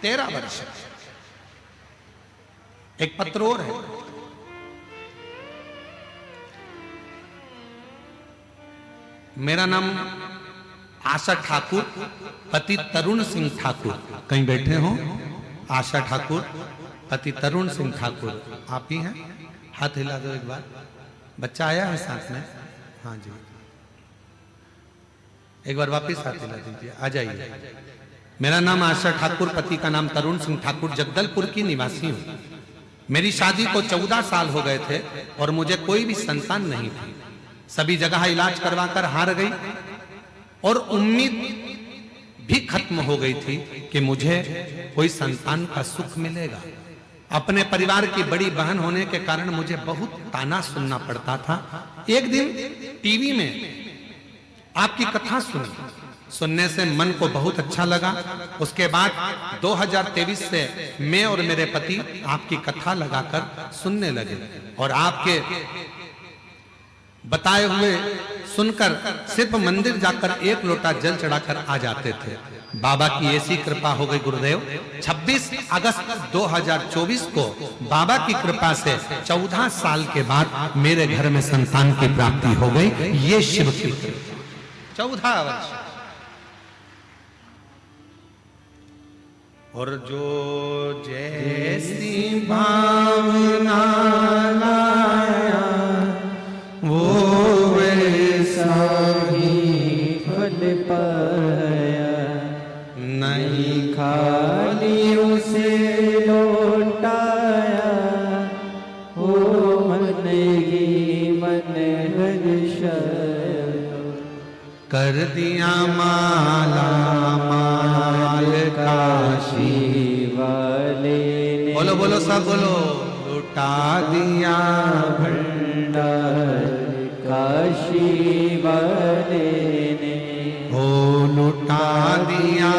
13 वर्ष। एक पत्र और है। मेरा नाम आशा ठाकुर, पति तरुण सिंह ठाकुर। कहीं बैठे हो? आशा ठाकुर, पति तरुण सिंह ठाकुर। आप ही हैं? हाथ हिला दो एक बार। बच्चा आया है साथ में? हाँ जी, एक बार वापस हाथ हिला दीजिए। आ जाइए। मेरा नाम आशा ठाकुर, पति का नाम तरुण सिंह ठाकुर, जगदलपुर की निवासी हूँ। मेरी शादी को 14 साल हो गए थे, और मुझे कोई भी संतान नहीं थी। सभी जगह इलाज करवाकर हार गई, और उम्मीद भी खत्म हो गई थी कि मुझे कोई संतान का सुख मिलेगा। अपने परिवार की बड़ी बहन होने के कारण मुझे बहुत ताना सुनना पड़ता था। एक दिन टीवी में आपकी कथा सुनने से मन को बहुत अच्छा लगा। उसके बाद 2023 से मैं और मेरे पति आपकी कथा लगाकर सुनने लगे, और आपके बताए हुए सुनकर सिर्फ मंदिर जाकर 1 लोटा जल चढ़ाकर आ जाते थे। बाबा की ऐसी कृपा हो गई गुरुदेव, 26 अगस्त 2024 को बाबा की कृपा से 14 साल के बाद मेरे घर में संतान की प्राप्ति हो गई। ये शिव की 14 वर्ष। और जो जैसी भावना लाया वो वैसा ही फल पाया, नहीं खाली उसे लौटाया। ओ मन ही मन हर्ष, कर दिया माला माल काशी वाले ने। बोलो बोलो सब बोलो। लुटा दिया भंडार काशी वाले ने। हो लुटा दिया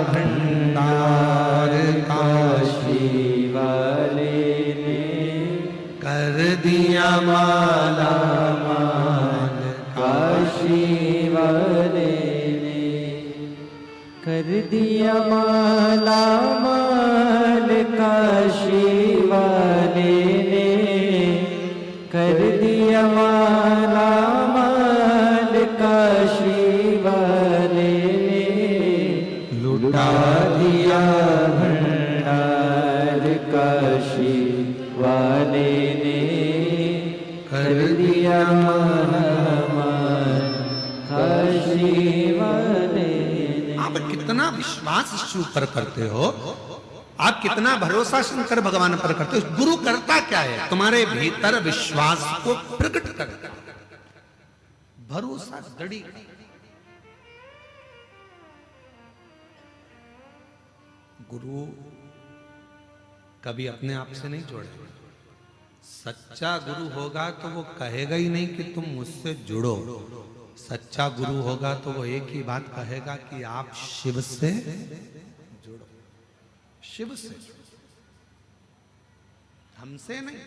भंडार काशी वाले ने। कर दिया माला माल काशी वाले ने। कर दिया माला माल विश्वास ईश्वर पर करते हो, आप कितना भरोसा शंकर भगवान पर करते हो, गुरु करता क्या है, तुम्हारे भीतर विश्वास को प्रकट करता है, भरोसा दृढ़। गुरु कभी अपने आप से नहीं जोड़ेगा। सच्चा गुरु होगा तो वो कहेगा ही नहीं कि तुम मुझसे जुड़ो। सच्चा गुरु होगा तो वो एक ही बात कहेगा कि आप शिव से जुड़ो, शिव से, हमसे नहीं।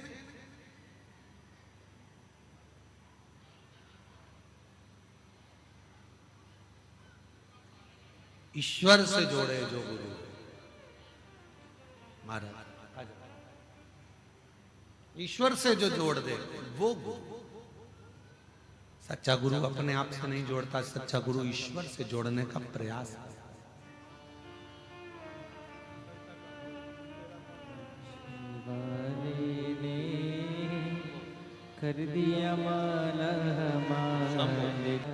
ईश्वर से जोड़े जो गुरु महाराज, ईश्वर से जो जोड़ दे वो गुरु। सच्चा गुरु अपने आप से नहीं जोड़ता, सच्चा गुरु ईश्वर से जोड़ने का प्रयास है। कर दिया माला मालिक,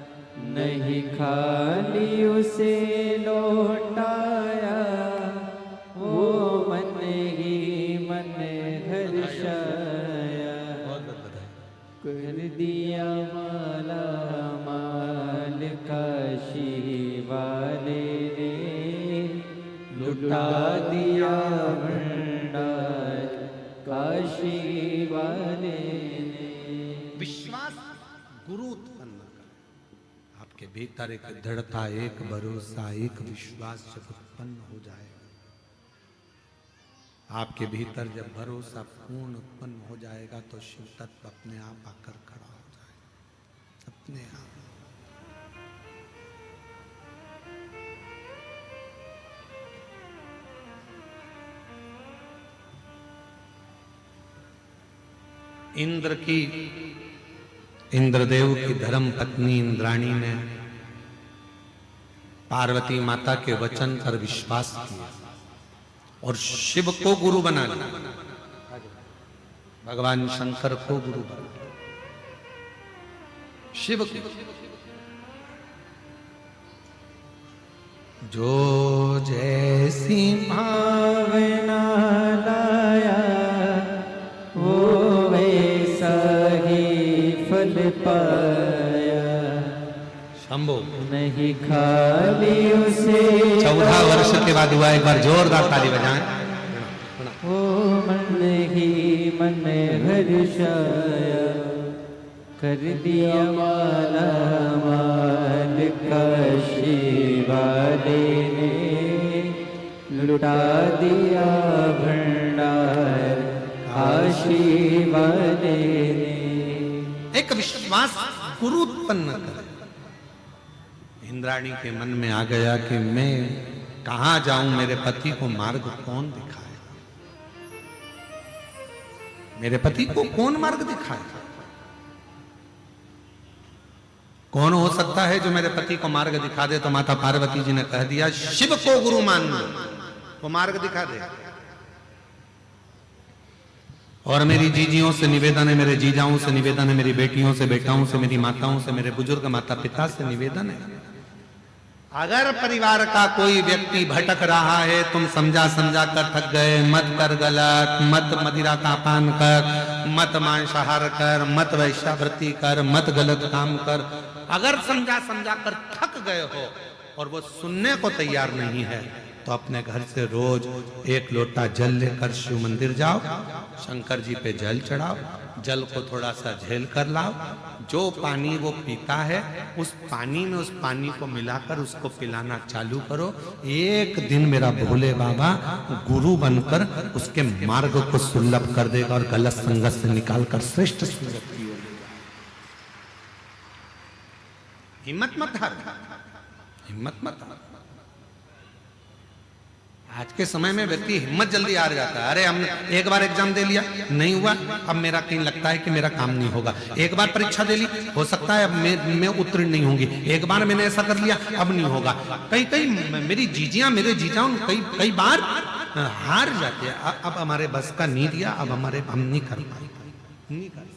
नहीं खाली उसे लौटाया, वो मन ही मन हर्षाया। कर दिया माला माल काशी वाले ने, लुटा दिया भंडार काशी वाले ने। विश्वास गुरु उत्पन्न कर, आपके भीतर एक दृढ़ता, एक भरोसा, एक विश्वास जब उत्पन्न हो जाए, आपके भीतर जब भरोसा पूर्ण उत्पन्न हो जाएगा तो शिव तत्व अपने आप आकर खड़ा हो जाएगा, अपने आप। इंद्रदेव की धर्म पत्नी इंद्राणी ने पार्वती माता के वचन पर विश्वास किया और शिव को गुरु बना लिया, भगवान शंकर को गुरु बना लिया, शिव को। जो जैसी भावना लाया, वो वैसा ही फल पाया। शंभो नहीं खाली उसे 14 वर्ष के बाद हुआ, एक बार जोरदार ताली बजाएं। वो मन ही मन हर्षाया, कर दिया माला माल काशी वाले ने, लुटा दिया भंडार काशी वाले ने। एक विश्वास गुरु उत्पन्न कर। इंद्राणी के मन में आ गया कि मैं कहां जाऊं, मेरे पति को मार्ग कौन दिखाए, मेरे पति को कौन मार्ग दिखाए, कौन हो सकता है जो मेरे पति को मार्ग दिखा दे। तो माता पार्वती जी ने कह दिया शिव को गुरु मान लो, वो मार्ग दिखा दे। और मेरी जीजियों से निवेदन है, मेरे जीजाओं से निवेदन है, मेरी बेटियों से, बेटाओं से, मेरी माताओं से, मेरे बुजुर्ग माता पिता से निवेदन है, अगर परिवार का कोई व्यक्ति भटक रहा है, तुम समझा समझा कर थक गए, मत कर गलत, मत मदिरा का पान कर, मत मांसाहार कर, मत वैश्यावृत्ति कर, मत गलत काम कर। अगर समझा समझा कर थक गए हो और वो सुनने को तैयार नहीं है, तो अपने घर से रोज 1 लोटा जल लेकर शिव मंदिर जाओ, शंकर जी पे जल चढ़ाओ, जल को थोड़ा सा झेल कर लाओ, जो पानी वो पीता है उस पानी में उस पानी को मिलाकर उसको पिलाना चालू करो। एक दिन मेरा भोले बाबा गुरु बनकर उसके मार्ग को सुलभ कर देगा और गलत संगत से निकालकर श्रेष्ठ संगत की ओर ले जाएगा। हिम्मत मत हार, हिम्मत मत हार। आज के समय में व्यक्ति हिम्मत जल्दी हार जाता है। अरे हमने एक बार एग्जाम दे लिया, नहीं हुआ, अब मेरा कहीं लगता है कि मेरा काम नहीं होगा। एक बार परीक्षा दे ली, हो सकता है अब मैं उत्तीर्ण नहीं होंगी। एक बार मैंने ऐसा कर लिया, अब नहीं होगा। कई मेरी जीजियां, मेरे जीजाओं कई बार हार जाते हैं। अब हमारे बस का नहीं दिया, अब हम नहीं कर पाए, नहीं कर।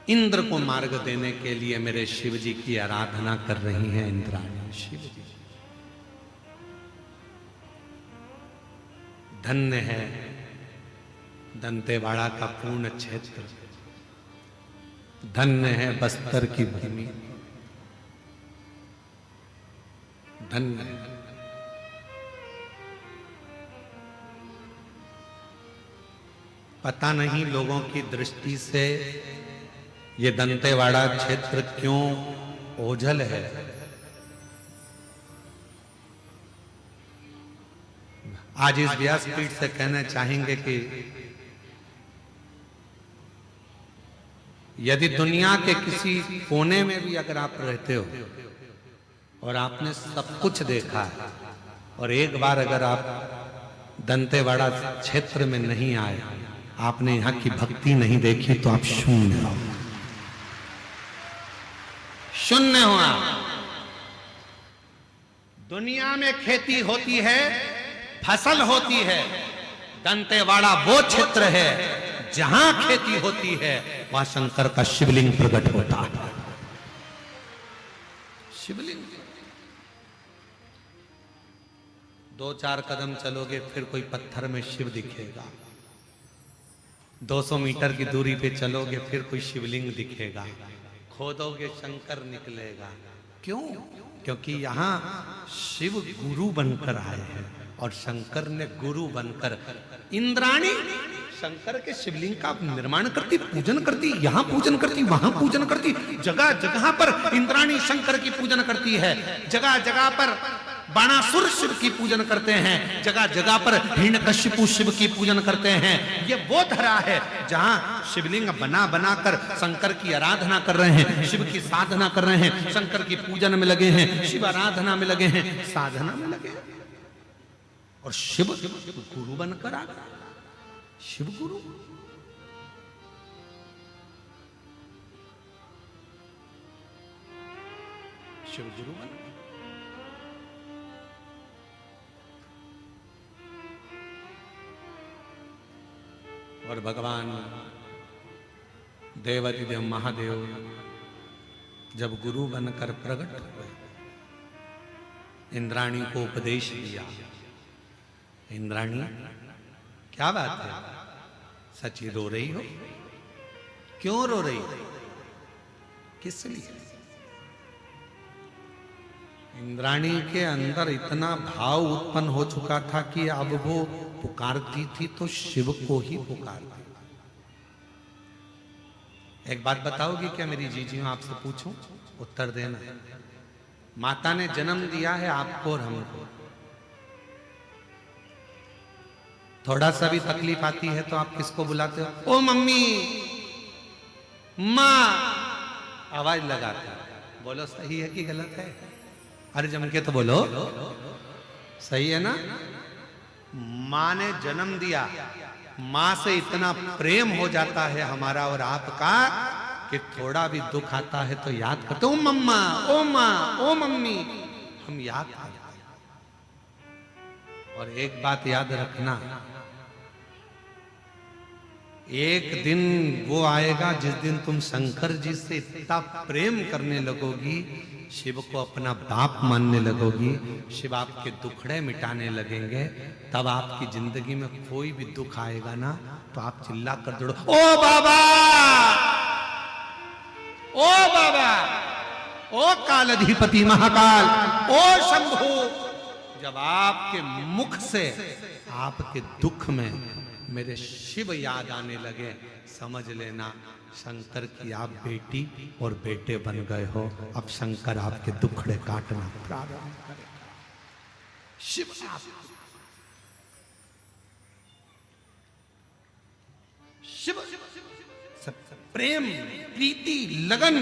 इंद्र को मार्ग देने के लिए मेरे शिव जी की आराधना कर रही हैं इंद्राणी। शिव जी धन्य है दंतेवाड़ा का पूर्ण क्षेत्र, धन्य है बस्तर की भूमि, धन्य है। पता नहीं लोगों की दृष्टि से ये दंतेवाड़ा क्षेत्र क्यों ओझल है। आज इस व्यासपीठ से कहना चाहेंगे कि यदि दुनिया के किसी कोने में भी अगर आप रहते हो और आपने सब कुछ देखा है और एक बार अगर आप दंतेवाड़ा क्षेत्र में नहीं आए, आपने यहां की भक्ति नहीं देखी, तो आप शून्य हो, शून्य हो आप। दुनिया में खेती होती है, फसल होती है, दंतेवाड़ा वो क्षेत्र है जहां खेती होती है वहां शंकर का शिवलिंग प्रकट होता है। शिवलिंग 2-4 कदम चलोगे फिर कोई पत्थर में शिव दिखेगा, 200 मीटर की दूरी पे चलोगे फिर कोई शिवलिंग दिखेगा, खोदोगे शंकर निकलेगा। क्यों? क्योंकि यहां शिव गुरु बनकर आए हैं और शंकर ने गुरु बनकर, इंद्राणी शंकर के शिवलिंग का निर्माण करती, पूजन करती, यहां पूजन करती, वहां पूजन करती, जगह जगह पर इंद्राणी शंकर की पूजन करती है, जगह जगह पर बाणासुर शिव की पूजन करते हैं, जगह जगह पर हिरण्यकशिपु शिव की पूजन करते हैं। ये वो धरा है जहां शिवलिंग बना बना कर शंकर की आराधना कर रहे हैं, शिव की साधना कर रहे हैं, शंकर की पूजन में लगे हैं, शिव आराधना में लगे हैं, साधना में लगे हैं, और शिव गुरु बनकर आ गए। शिव गुरु शिव गुरु बन गए। और भगवान देवाधिदेव महादेव जब गुरु बनकर प्रकट हुए, इंद्राणी को उपदेश दिया। इंद्राणी क्या बात है, सच रो रही हो? क्यों रो रही हो? किस लिए? इंद्राणी के अंदर इतना भाव उत्पन्न हो चुका था कि अब वो पुकारती थी तो शिव को ही पुकारती। एक बात बताओगी क्या मेरी जीजी, आपसे पूछूं, उत्तर देना। माता ने जन्म दिया है आपको और हमको, थोड़ा सा भी तकलीफ आती है तो आप किसको बुलाते हो? ओ मम्मी, माँ, आवाज लगाते हो। बोलो सही है कि गलत है? अरे जम के तो बोलो, सही है ना? माँ ने जन्म दिया, माँ से इतना प्रेम हो जाता है हमारा और आपका कि थोड़ा भी दुख आता है तो याद करते हो, मम्मा, ओ माँ, ओ मम्मी, हम याद करते। और एक बात याद रखना, एक दिन वो आएगा जिस दिन तुम शंकर जी से इतना प्रेम करने लगोगी, शिव को अपना बाप मानने लगोगी, शिव आपके दुखड़े मिटाने लगेंगे, तब आपकी जिंदगी में कोई भी दुख आएगा ना तो आप चिल्ला कर दौड़ो, ओ बाबा, ओ बाबा, ओ कालाधिपति महाकाल, ओ शंभू। जब आपके मुख से आपके दुख में मेरे शिव याद आने लगे, समझ लेना शंकर की आप बेटी और बेटे बन गए हो। अब शंकर आपके दुखड़े काटना प्रारंभ करेगा। शिव शिव सब प्रेम, प्रीति, लगन,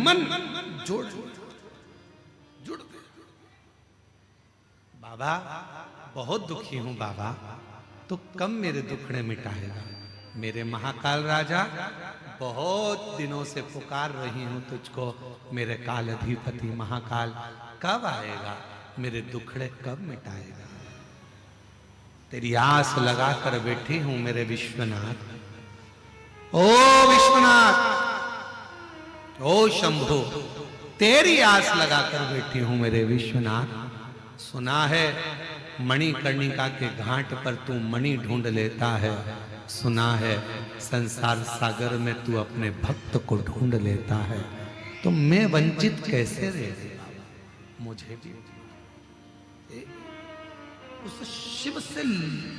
मन जोड़ जुड़ गए। बाबा बहुत दुखी हूं बाबा, तो कब मेरे दुखड़े मिटाएगा? मेरे महाकाल राजा, बहुत दिनों से पुकार रही हूं तुझको, मेरे काल अधिपति महाकाल, कब आएगा? मेरे दुखड़े कब मिटाएगा? तेरी आस लगाकर बैठी हूं मेरे विश्वनाथ। ओ विश्वनाथ, ओ शंभो, तेरी आस लगाकर बैठी हूं मेरे विश्वनाथ। सुना है मणिकर्णिका के घाट पर तू मणि ढूंढ लेता है। सुना है संसार सागर में तू अपने भक्त को ढूंढ लेता है। तो मैं वंचित कैसे रह गया? मुझे भी उस शिव से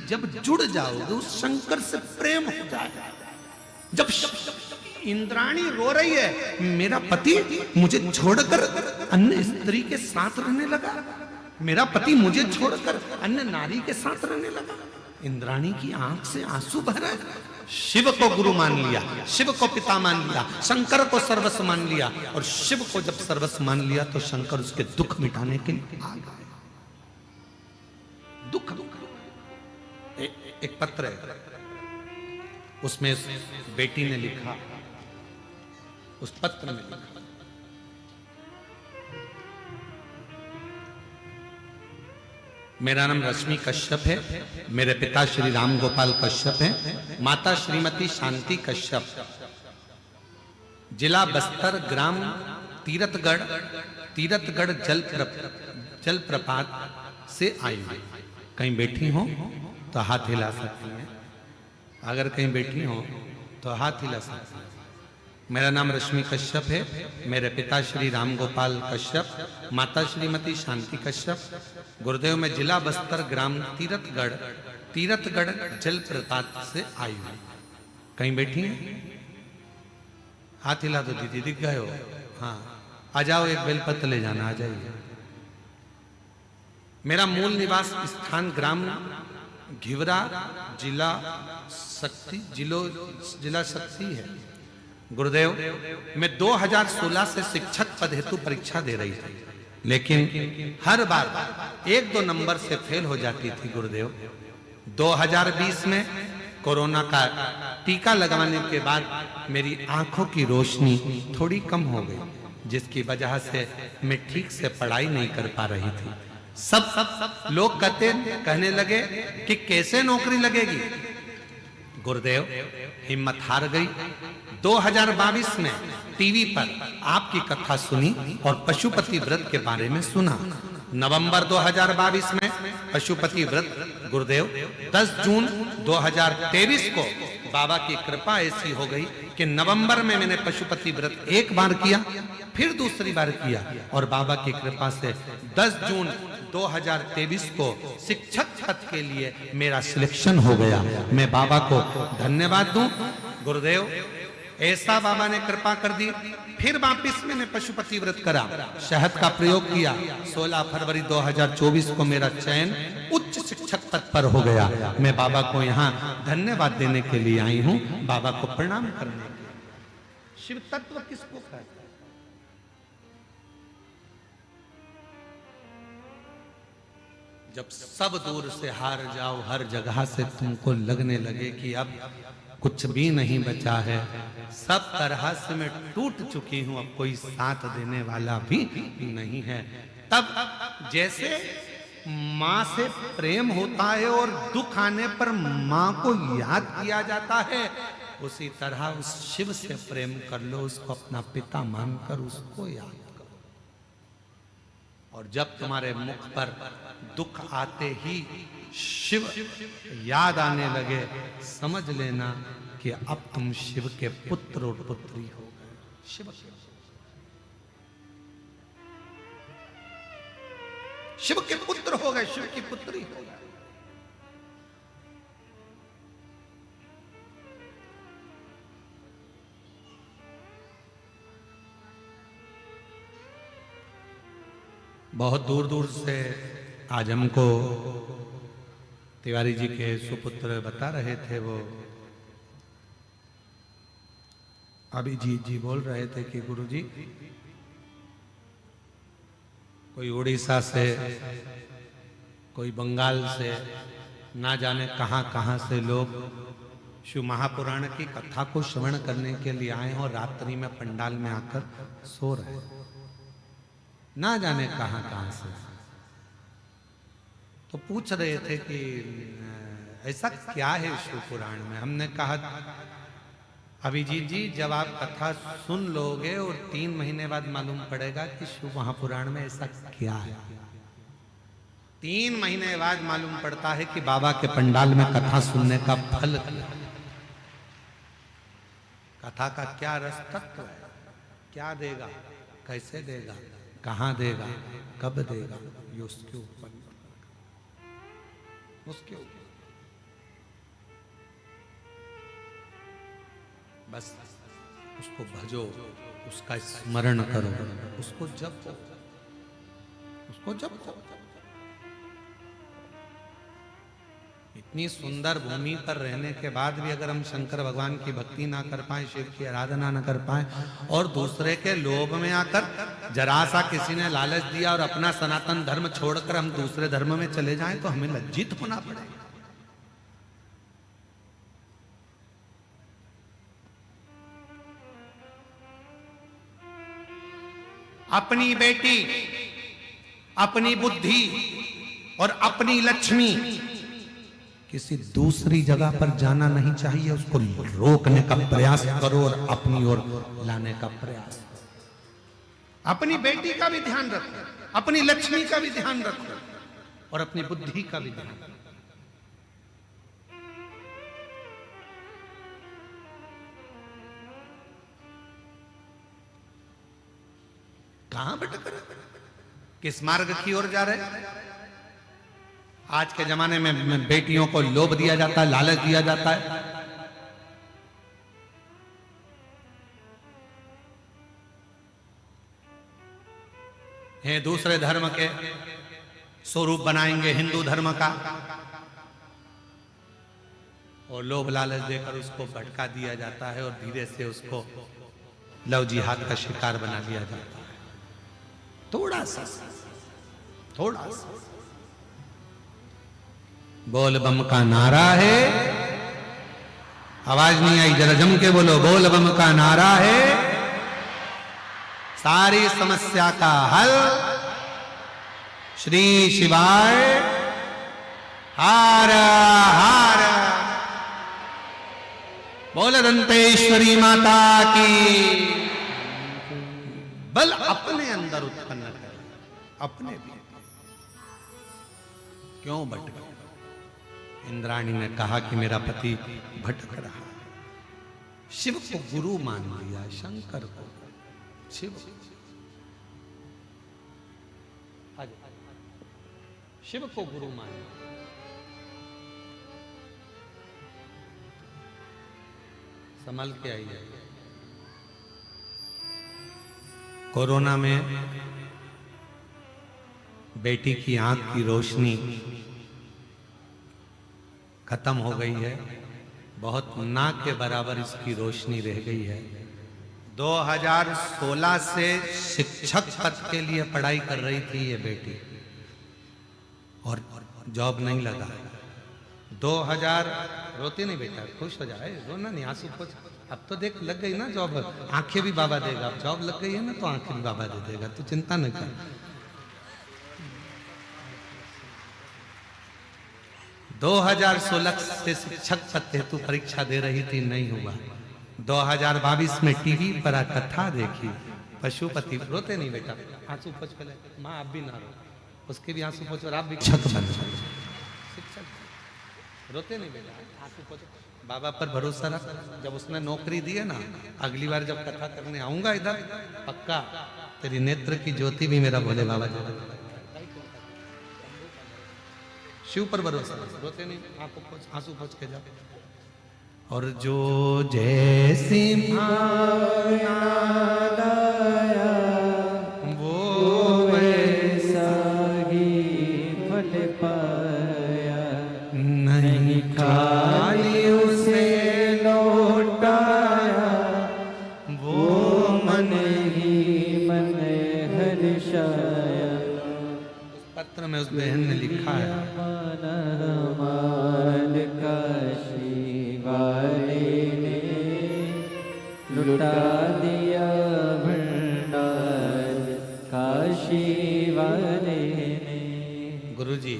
जब जुड़ जाओगे, उस शंकर से प्रेम हो जाएगा। जब इंद्राणी रो रही है, मेरा पति मुझे छोड़कर अन्य स्त्री के साथ रहने लगा, मेरा पति मुझे छोड़कर अन्य नारी के साथ रहने लगा, इंद्राणी की आंख से आंसू बह रहे। शिव को गुरु मान लिया, शिव को पिता मान लिया, शंकर को सर्वस्व मान लिया, और शिव को जब सर्वस्व मान लिया तो शंकर उसके दुख मिटाने के लिए आ गए। दुख एक पत्र है, उसमें बेटी ने लिखा, उस पत्र में लिखा, मेरा नाम रश्मि कश्यप है, मेरे पिता श्री राम गोपाल कश्यप हैं, माता श्रीमती शांति कश्यप, जिला बस्तर, ग्राम तीरथगढ़ जलप्रपात से आई हूं। कहीं बैठी हो तो हाथ हिला सकती हैं, अगर कहीं बैठी हो तो हाथ हिला सकती हैं। मेरा नाम रश्मि कश्यप है, मेरे पिता श्री राम गोपाल कश्यप, माता श्रीमती शांति कश्यप, गुरुदेव में जिला बस्तर, ग्राम तीरथगढ़ जलप्रपात से आई हूं। कहीं बैठी हैं? हाथ हिला दो दीदी, दिख गए हो? हाँ, आ जाओ, एक बेलपत्र ले जाना, आ जाइए। मेरा मूल निवास स्थान ग्राम घिवरा, जिला शक्ति है। गुरुदेव, मैं 2016 से शिक्षक पद हेतु परीक्षा दे रही थी, लेकिन हर बार 1-2 नंबर से फेल हो जाती थी। गुरुदेव, 2020 में कोरोना का टीका लगवाने के बाद मेरी आंखों की रोशनी थोड़ी कम हो गई, जिसकी वजह से मैं ठीक से पढ़ाई नहीं कर पा रही थी। सब लोग कहने लगे कि कैसे नौकरी लगेगी। गुरुदेव, हिम्मत हार गई। 2022 में टीवी पर आपकी कथा सुनी और पशुपति व्रत के बारे में सुना। नवंबर 2022 में पशुपति व्रत, गुरुदेव 10 जून 2023 को बाबा की कृपा ऐसी हो गई कि नवंबर में मैंने पशुपति व्रत एक बार किया, फिर दूसरी बार किया, और बाबा की कृपा से 10 जून 2023 को शिक्षक पद के लिए मेरा सिलेक्शन हो गया। मैं बाबा को धन्यवाद दूं। गुरुदेव, ऐसा बाबा ने कृपा कर दी। फिर वापिस मैंने पशुपति व्रत करा, शहद का प्रयोग किया। 16 फरवरी 2024 को मेरा चयन उच्च शिक्षक पद पर हो गया। मैं बाबा को यहाँ धन्यवाद देने के लिए आई हूँ, बाबा को प्रणाम करने के लिए। शिव तत्व किसको कहते हैं? जब सब दूर से हार जाओ, हर जगह से तुमको लगने लगे कि अब कुछ भी नहीं बचा है, सब तरह से मैं टूट चुकी हूं, अब कोई साथ देने वाला भी नहीं है, तब जैसे माँ से प्रेम होता है और दुख आने पर माँ को याद किया जाता है, उसी तरह उस शिव से प्रेम कर लो, उसको अपना पिता मानकर उसको याद करो। और जब तुम्हारे मुख पर दुख आते ही शिव याद आने लगे, समझ लेना कि अब तुम शिव के पुत्र और पुत्री हो गए। शिव के पुत्र हो गए, शिव की पुत्री हो गए। बहुत दूर दूर से आज हमको तिवारी जी के सुपुत्र बता रहे थे, वो अभिजीत जी बोल रहे थे कि गुरुजी कोई उड़ीसा से, कोई बंगाल से, ना जाने कहां कहां से लोग शिव महापुराण की कथा को श्रवण करने के लिए आए और रात्रि में पंडाल में आकर सो रहे, ना जाने कहां कहां से। तो पूछ रहे थे कि ऐसा क्या है शिव पुराण में। हमने कहा अभिजीत जी, जब आप कथा सुन लोगे और 3 महीने बाद मालूम पड़ेगा कि शिव महापुराण में ऐसा क्या है। 3 महीने बाद मालूम पड़ता है कि बाबा के पंडाल में कथा सुनने का फल क्या है, कथा का क्या रस तत्व है, क्या देगा, कैसे देगा, कहां देगा, कब देगा, ये उसके ऊपर, उसके ऊपर। बस उसको भजो, उसका स्मरण करो, उसको जपो, उसको जपो। इतनी सुंदर भूमि पर रहने के बाद भी अगर हम शंकर भगवान की भक्ति ना कर पाए, शिव की आराधना ना कर पाए, और दूसरे के लोभ में आकर जरा सा किसी ने लालच दिया और अपना सनातन धर्म छोड़कर हम दूसरे धर्म में चले जाएं, तो हमें लज्जित होना पड़ेगा। अपनी बेटी, अपनी बुद्धि और अपनी लक्ष्मी किसी दूसरी जगह पर जाना नहीं चाहिए, उसको रोकने का प्रयास करो और अपनी ओर लाने का प्रयास करो। अपनी बेटी का भी ध्यान रखो, अपनी लक्ष्मी का भी ध्यान रखो और अपनी बुद्धि का भी ध्यान रखो। कहां भटक रहे, किस मार्ग की ओर जा रहे? आज के जमाने में बेटियों को लोभ दिया जाता है, लालच दिया जाता है। हैं दूसरे धर्म के स्वरूप बनाएंगे हिंदू धर्म का, और लोभ लालच देकर उसको भटका दिया जाता है और धीरे से उसको लव जिहाद का शिकार बना दिया जाता है। थोड़ा सा बोल बम का नारा है, आवाज नहीं आई, जरा जम के बोलो, बोल बम का नारा है, सारी समस्या का हल श्री शिवाय हार हार। बोल दंतेश्वरी माता की। बल अपने अंदर उत्पन्न करें, अपने भी। क्यों भटका? इंद्राणी ने कहा कि मेरा पति भटक रहा। शिव को गुरु मान लिया, शंकर को, शिव शिव को गुरु मान लिया। संभल के आइए। कोरोना में बेटी की आंख की रोशनी खत्म हो गई है, बहुत ना के बराबर इसकी रोशनी रह गई है। 2016 से शिक्षक पद के लिए पढ़ाई कर रही थी ये बेटी और जॉब नहीं लगा। 2000 रोते नहीं बेटा, खुश हो जाए, रोना नहीं, आंसू पोंछ। अब तो देख लग गई ना जॉब, आंखें भी बाबा देगा। अब जॉब लग गई है ना तो आंखें भी बाबा दे देगा, तो चिंता न कर। 2016 से शिक्षक पद हेतु परीक्षा दे रही थी, नहीं हुआ। 2022 में टीवी पर कथा देखी, पशुपति। रोते नहीं बेटा, आंसू पोंछ पहले, माँ आप भी ना रो, उसके भी आंसू पोंछ और आप भी शिक्षक बन। रोते नहीं बेटा, आंसू पोंछ। बाबा पर भरोसा रख, जब उसने नौकरी दी है ना, अगली बार जब कथा करने आऊंगा इधर, पक्का तेरी नेत्र की ज्योति भी मेरा भोले बाबा जी। शिव पर भरोसा, रोते नहीं, आंसू पोंछ के जाओ। और जो जैसी वो वैसा ही फल पाया, नहीं खाली उसे लौटाया, वो मन ही मन हर्षाया। उस पत्र में उस बहन ने लिखा है, काशी वाले ने लुटा दिया भंडार, काशी वाले ने। गुरुजी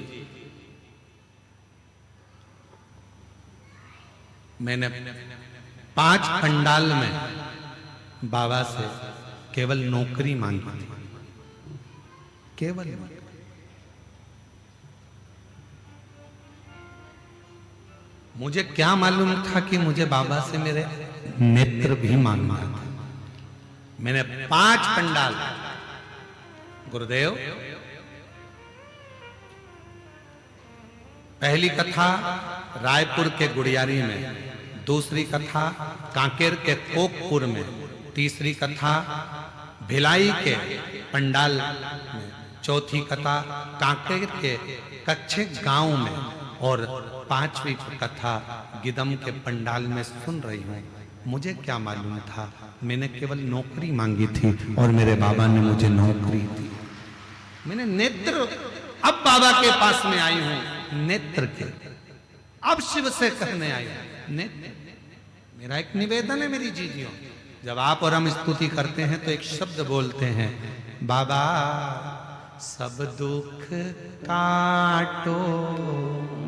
मैंने 5 पंडाल में बाबा से केवल नौकरी मांगी थी, केवल। मुझे क्या मालूम था कि मुझे बाबा से मेरे नेत्र भी मांगना था। मैंने 5 पंडाल, गुरुदेव, पहली कथा रायपुर के गुड़ियारी में, दूसरी कथा कांकेर के कोकपुर में, तीसरी कथा भिलाई के पंडाल में, चौथी कथा कांकेर के कच्चे गांव में, और 5वीं कथा गिदम के पंडाल में सुन रही हूं। मुझे क्या मालूम था, मैंने केवल नौकरी मांगी थी और मेरे बाबा ने मुझे नौकरी दी। मैंने नेत्र, अब बाबा के पास में आई हूं नेत्र के, अब शिव से कहने आई हूं नेत्र। मेरा एक निवेदन है मेरी जीजियों, जब आप और हम स्तुति करते हैं तो एक शब्द बोलते हैं, बाबा सब दुख काटो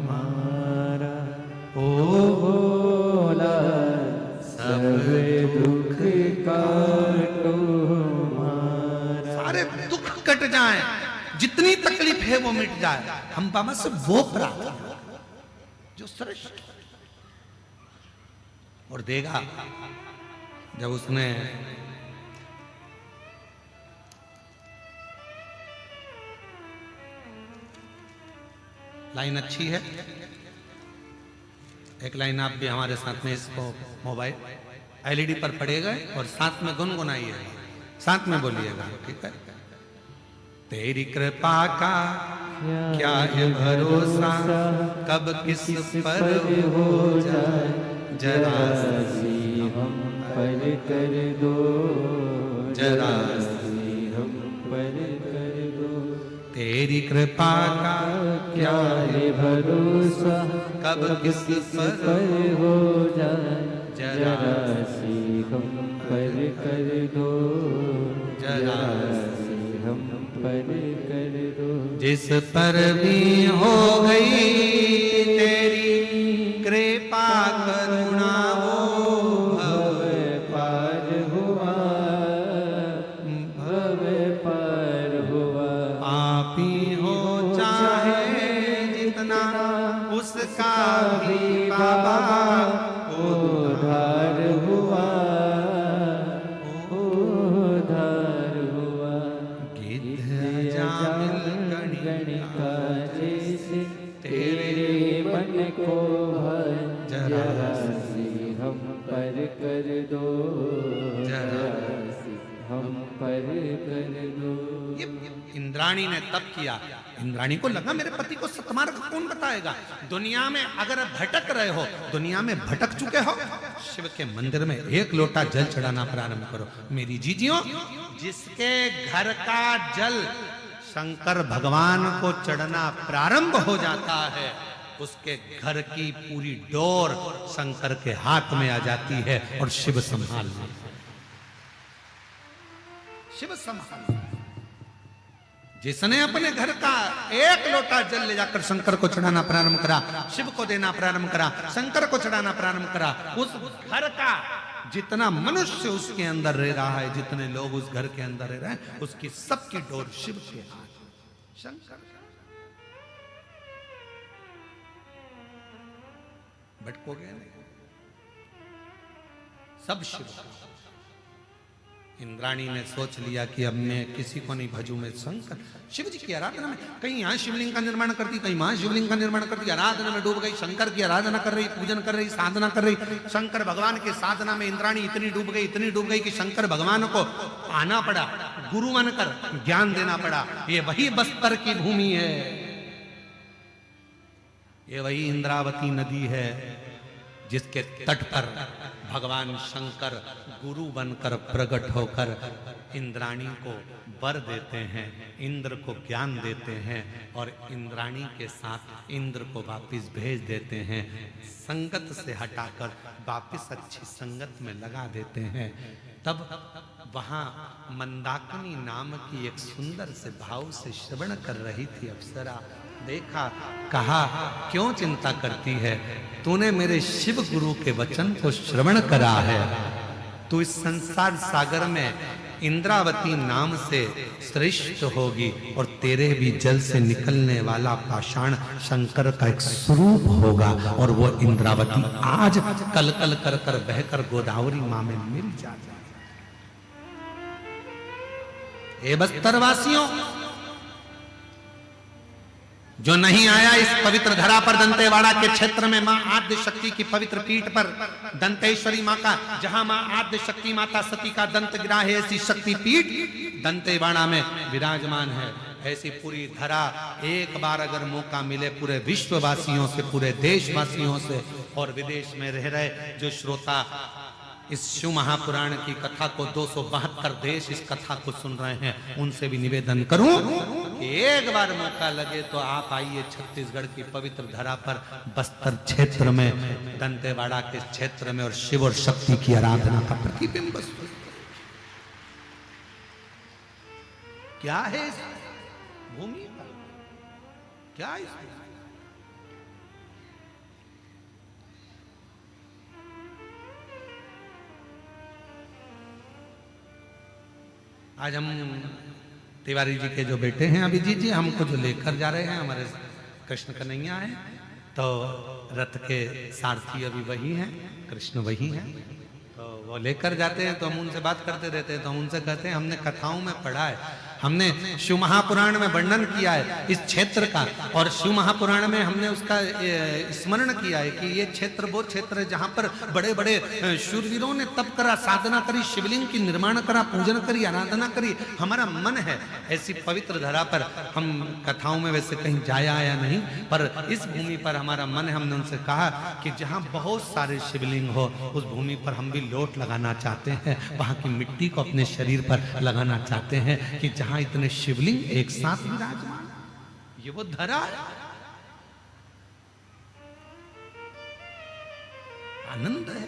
मारा ओ भोला, सब दुख काटो मारा। सारे दुख कट जाएं, जितनी तकलीफ है वो मिट जाए। हम बाबा से वो प्रार्थना जो श्रेष्ठ और देगा। जब उसने लाइन अच्छी है, एक लाइन आप भी हमारे साथ में इसको मोबाइल एलईडी पर पड़ेगा और साथ में गुनगुनाइएगा, साथ में बोलिएगा, ठीक है। तेरी कृपा का क्या है भरोसा, कब किस पर हो जाए जरा सी हम पर कर दो, जरा सी हम पर कर दो। तेरी कृपा का क्या है भरोसा, कब किस पर हो जाए जरा सी हम पर कर दो, जरा सी हम पर कर दो। जिस पर भी हो गई तेरी कृपा करुणा, वो भव पार हुआ, भव पार हुआ। आपी हो चाहे जितना उसका भी बाबा उधार हुआ, उधार हुआ। गणिका जैसे तेरे मन को भर, जरा सी हम पर कर दो, जरा सी हम पर कर दो। इंद्राणी ने तब किया। इंद्राणी को लगा मेरे पति को सतमार्ग कौन बताएगा। दुनिया में अगर भटक रहे हो, दुनिया में भटक चुके हो, शिव के मंदिर में 1 लोटा जल चढ़ाना प्रारंभ करो। मेरी जीजियों, जिसके घर का जल शंकर भगवान को चढ़ना प्रारंभ हो जाता है, उसके घर की पूरी डोर शंकर के हाथ में आ जाती है और शिव संभाल, शिव संभाल। जिसने अपने घर का 1 लोटा जल ले जाकर शंकर को चढ़ाना प्रारंभ करा, शिव को देना प्रारंभ करा, शंकर को चढ़ाना प्रारंभ करा, उस घर का जितना मनुष्य उसके अंदर रह रहा है, जितने लोग उस घर के अंदर रह रहे हैं, उसकी सबकी डोर शिव के हाथ, शंकर। भटकोगे नहीं, सब शिव का। इंद्राणी ने सोच लिया कि अब मैं किसी को नहीं भजूं, मैं शंकर शिव जी की आराधना में, कहीं यहाँ शिवलिंग का निर्माण करती, कहीं वहां शिवलिंग का निर्माण करती, आराधना में डूब गई, शंकर की आराधना कर रही, पूजन कर रही, साधना कर रही। शंकर भगवान की साधना में इंद्राणी इतनी डूब गई, इतनी डूब गई कि शंकर भगवान को आना पड़ा, गुरु बनकर ज्ञान देना पड़ा। ये वही बस्तर की भूमि है, ये वही इंद्रावती नदी है, जिसके तट पर भगवान शंकर गुरु बनकर प्रकट होकर इंद्राणी को वर देते हैं, इंद्र को ज्ञान देते हैं और इंद्राणी के साथ इंद्र को वापस भेज देते हैं, संगत से हटाकर वापस अच्छी संगत में लगा देते हैं। तब वहां मंदाकिनी नाम की एक सुंदर से भाव से श्रवण कर रही थी अप्सरा, देखा, कहा क्यों चिंता करती है, तूने मेरे शिव गुरु के वचन को श्रवण करा है, तू इस संसार सागर में इंद्रावती नाम से श्रेष्ठ होगी और तेरे भी जल से निकलने वाला पाषाण शंकर का एक स्वरूप होगा और वो इंद्रावती आज कल कल कर कर बहकर गोदावरी मां में मिल जाएगी। ए बस्तर वासियों, जो नहीं आया इस पवित्र धरा पर दंतेवाड़ा के क्षेत्र में मां आद्य शक्ति की पवित्र पीठ पर, दंतेश्वरी मां का, जहां मां आद्य शक्ति माता सती का दंत गिरा है, ऐसी शक्ति पीठ दंतेवाड़ा में विराजमान है। ऐसी पूरी धरा एक बार अगर मौका मिले पूरे विश्ववासियों से, पूरे देशवासियों से और विदेश में रह रहे जो श्रोता इस शिव महापुराण की कथा को 272 देश इस कथा को सुन रहे हैं, उनसे भी निवेदन करूं कि एक बार मौका लगे तो आप आइए छत्तीसगढ़ की पवित्र धरा पर, बस्तर क्षेत्र में, दंतेवाड़ा के क्षेत्र में, और शिव और शक्ति की आराधना का प्रतिबिंब। क्या है इस भूमि पर, क्या है आज हम तिवारी जी के जो बेटे हैं अभिजीत जी, हमको जो लेकर जा रहे हैं, हमारे कृष्ण कन्हैया हैं, तो रथ के सारथी अभी वही हैं, कृष्ण वही हैं, तो वो लेकर जाते हैं। तो हम उनसे बात करते रहते हैं, तो हम उनसे कहते हैं हमने कथाओं में पढ़ा है, हमने शिव महापुराण में वर्णन किया है इस क्षेत्र का, और शिव महापुराण में हमने उसका स्मरण किया है कि ये क्षेत्र वो क्षेत्र है जहां पर बड़े बड़े शूरवीरों ने तप करा, साधना करी, शिवलिंग की निर्माण करा, पूजन करी, आराधना करी। हमारा मन है ऐसी पवित्र धरा पर, हम कथाओं में वैसे कहीं जाया आया नहीं, पर इस भूमि पर हमारा मन है। हमने उनसे कहा कि जहां बहुत सारे शिवलिंग हो उस भूमि पर हम भी लोट लगाना चाहते हैं, वहां की मिट्टी को अपने शरीर पर लगाना चाहते हैं कि जहां इतने शिवलिंग एक साथ विराजमान, ये वो धरा है। आनंद है।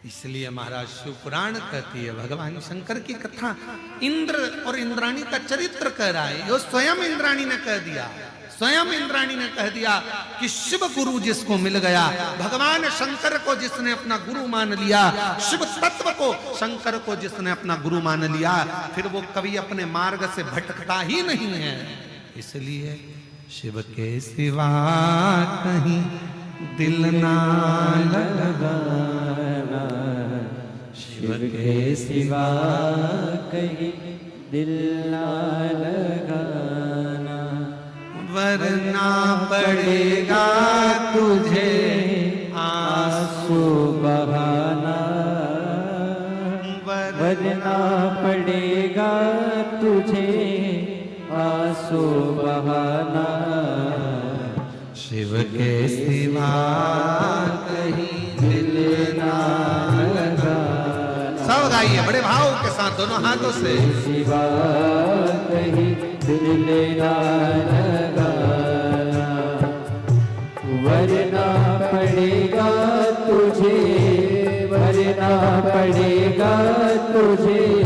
इसलिए महाराज शिव पुराण कहती है, भगवान शंकर की कथा इंद्र और इंद्राणी का चरित्र कह रहा है। यो स्वयं इंद्राणी ने कह दिया, स्वयं इंद्राणी ने कह दिया कि शिव गुरु जिसको मिल गया, भगवान शंकर को जिसने अपना गुरु मान लिया, शिव तत्व को, शंकर को जिसने अपना गुरु मान लिया, फिर वो कभी अपने मार्ग से भटकता ही नहीं है। इसलिए शिव के सिवा कहीं दिल ना लगाना, शिव के सिवा कहीं दिल ना लगाना, वरना पड़ेगा तुझे आंसू बहाना, वरना पड़ेगा तुझे आंसू बहाना, शिव के सिवा कहीं दिल ना लगाना। सब गाइए बड़े भाव के साथ दोनों हाथों से, सिवा कहीं दिल ना लगाना, वरना पड़ेगा तुझे, वरना पड़ेगा तुझे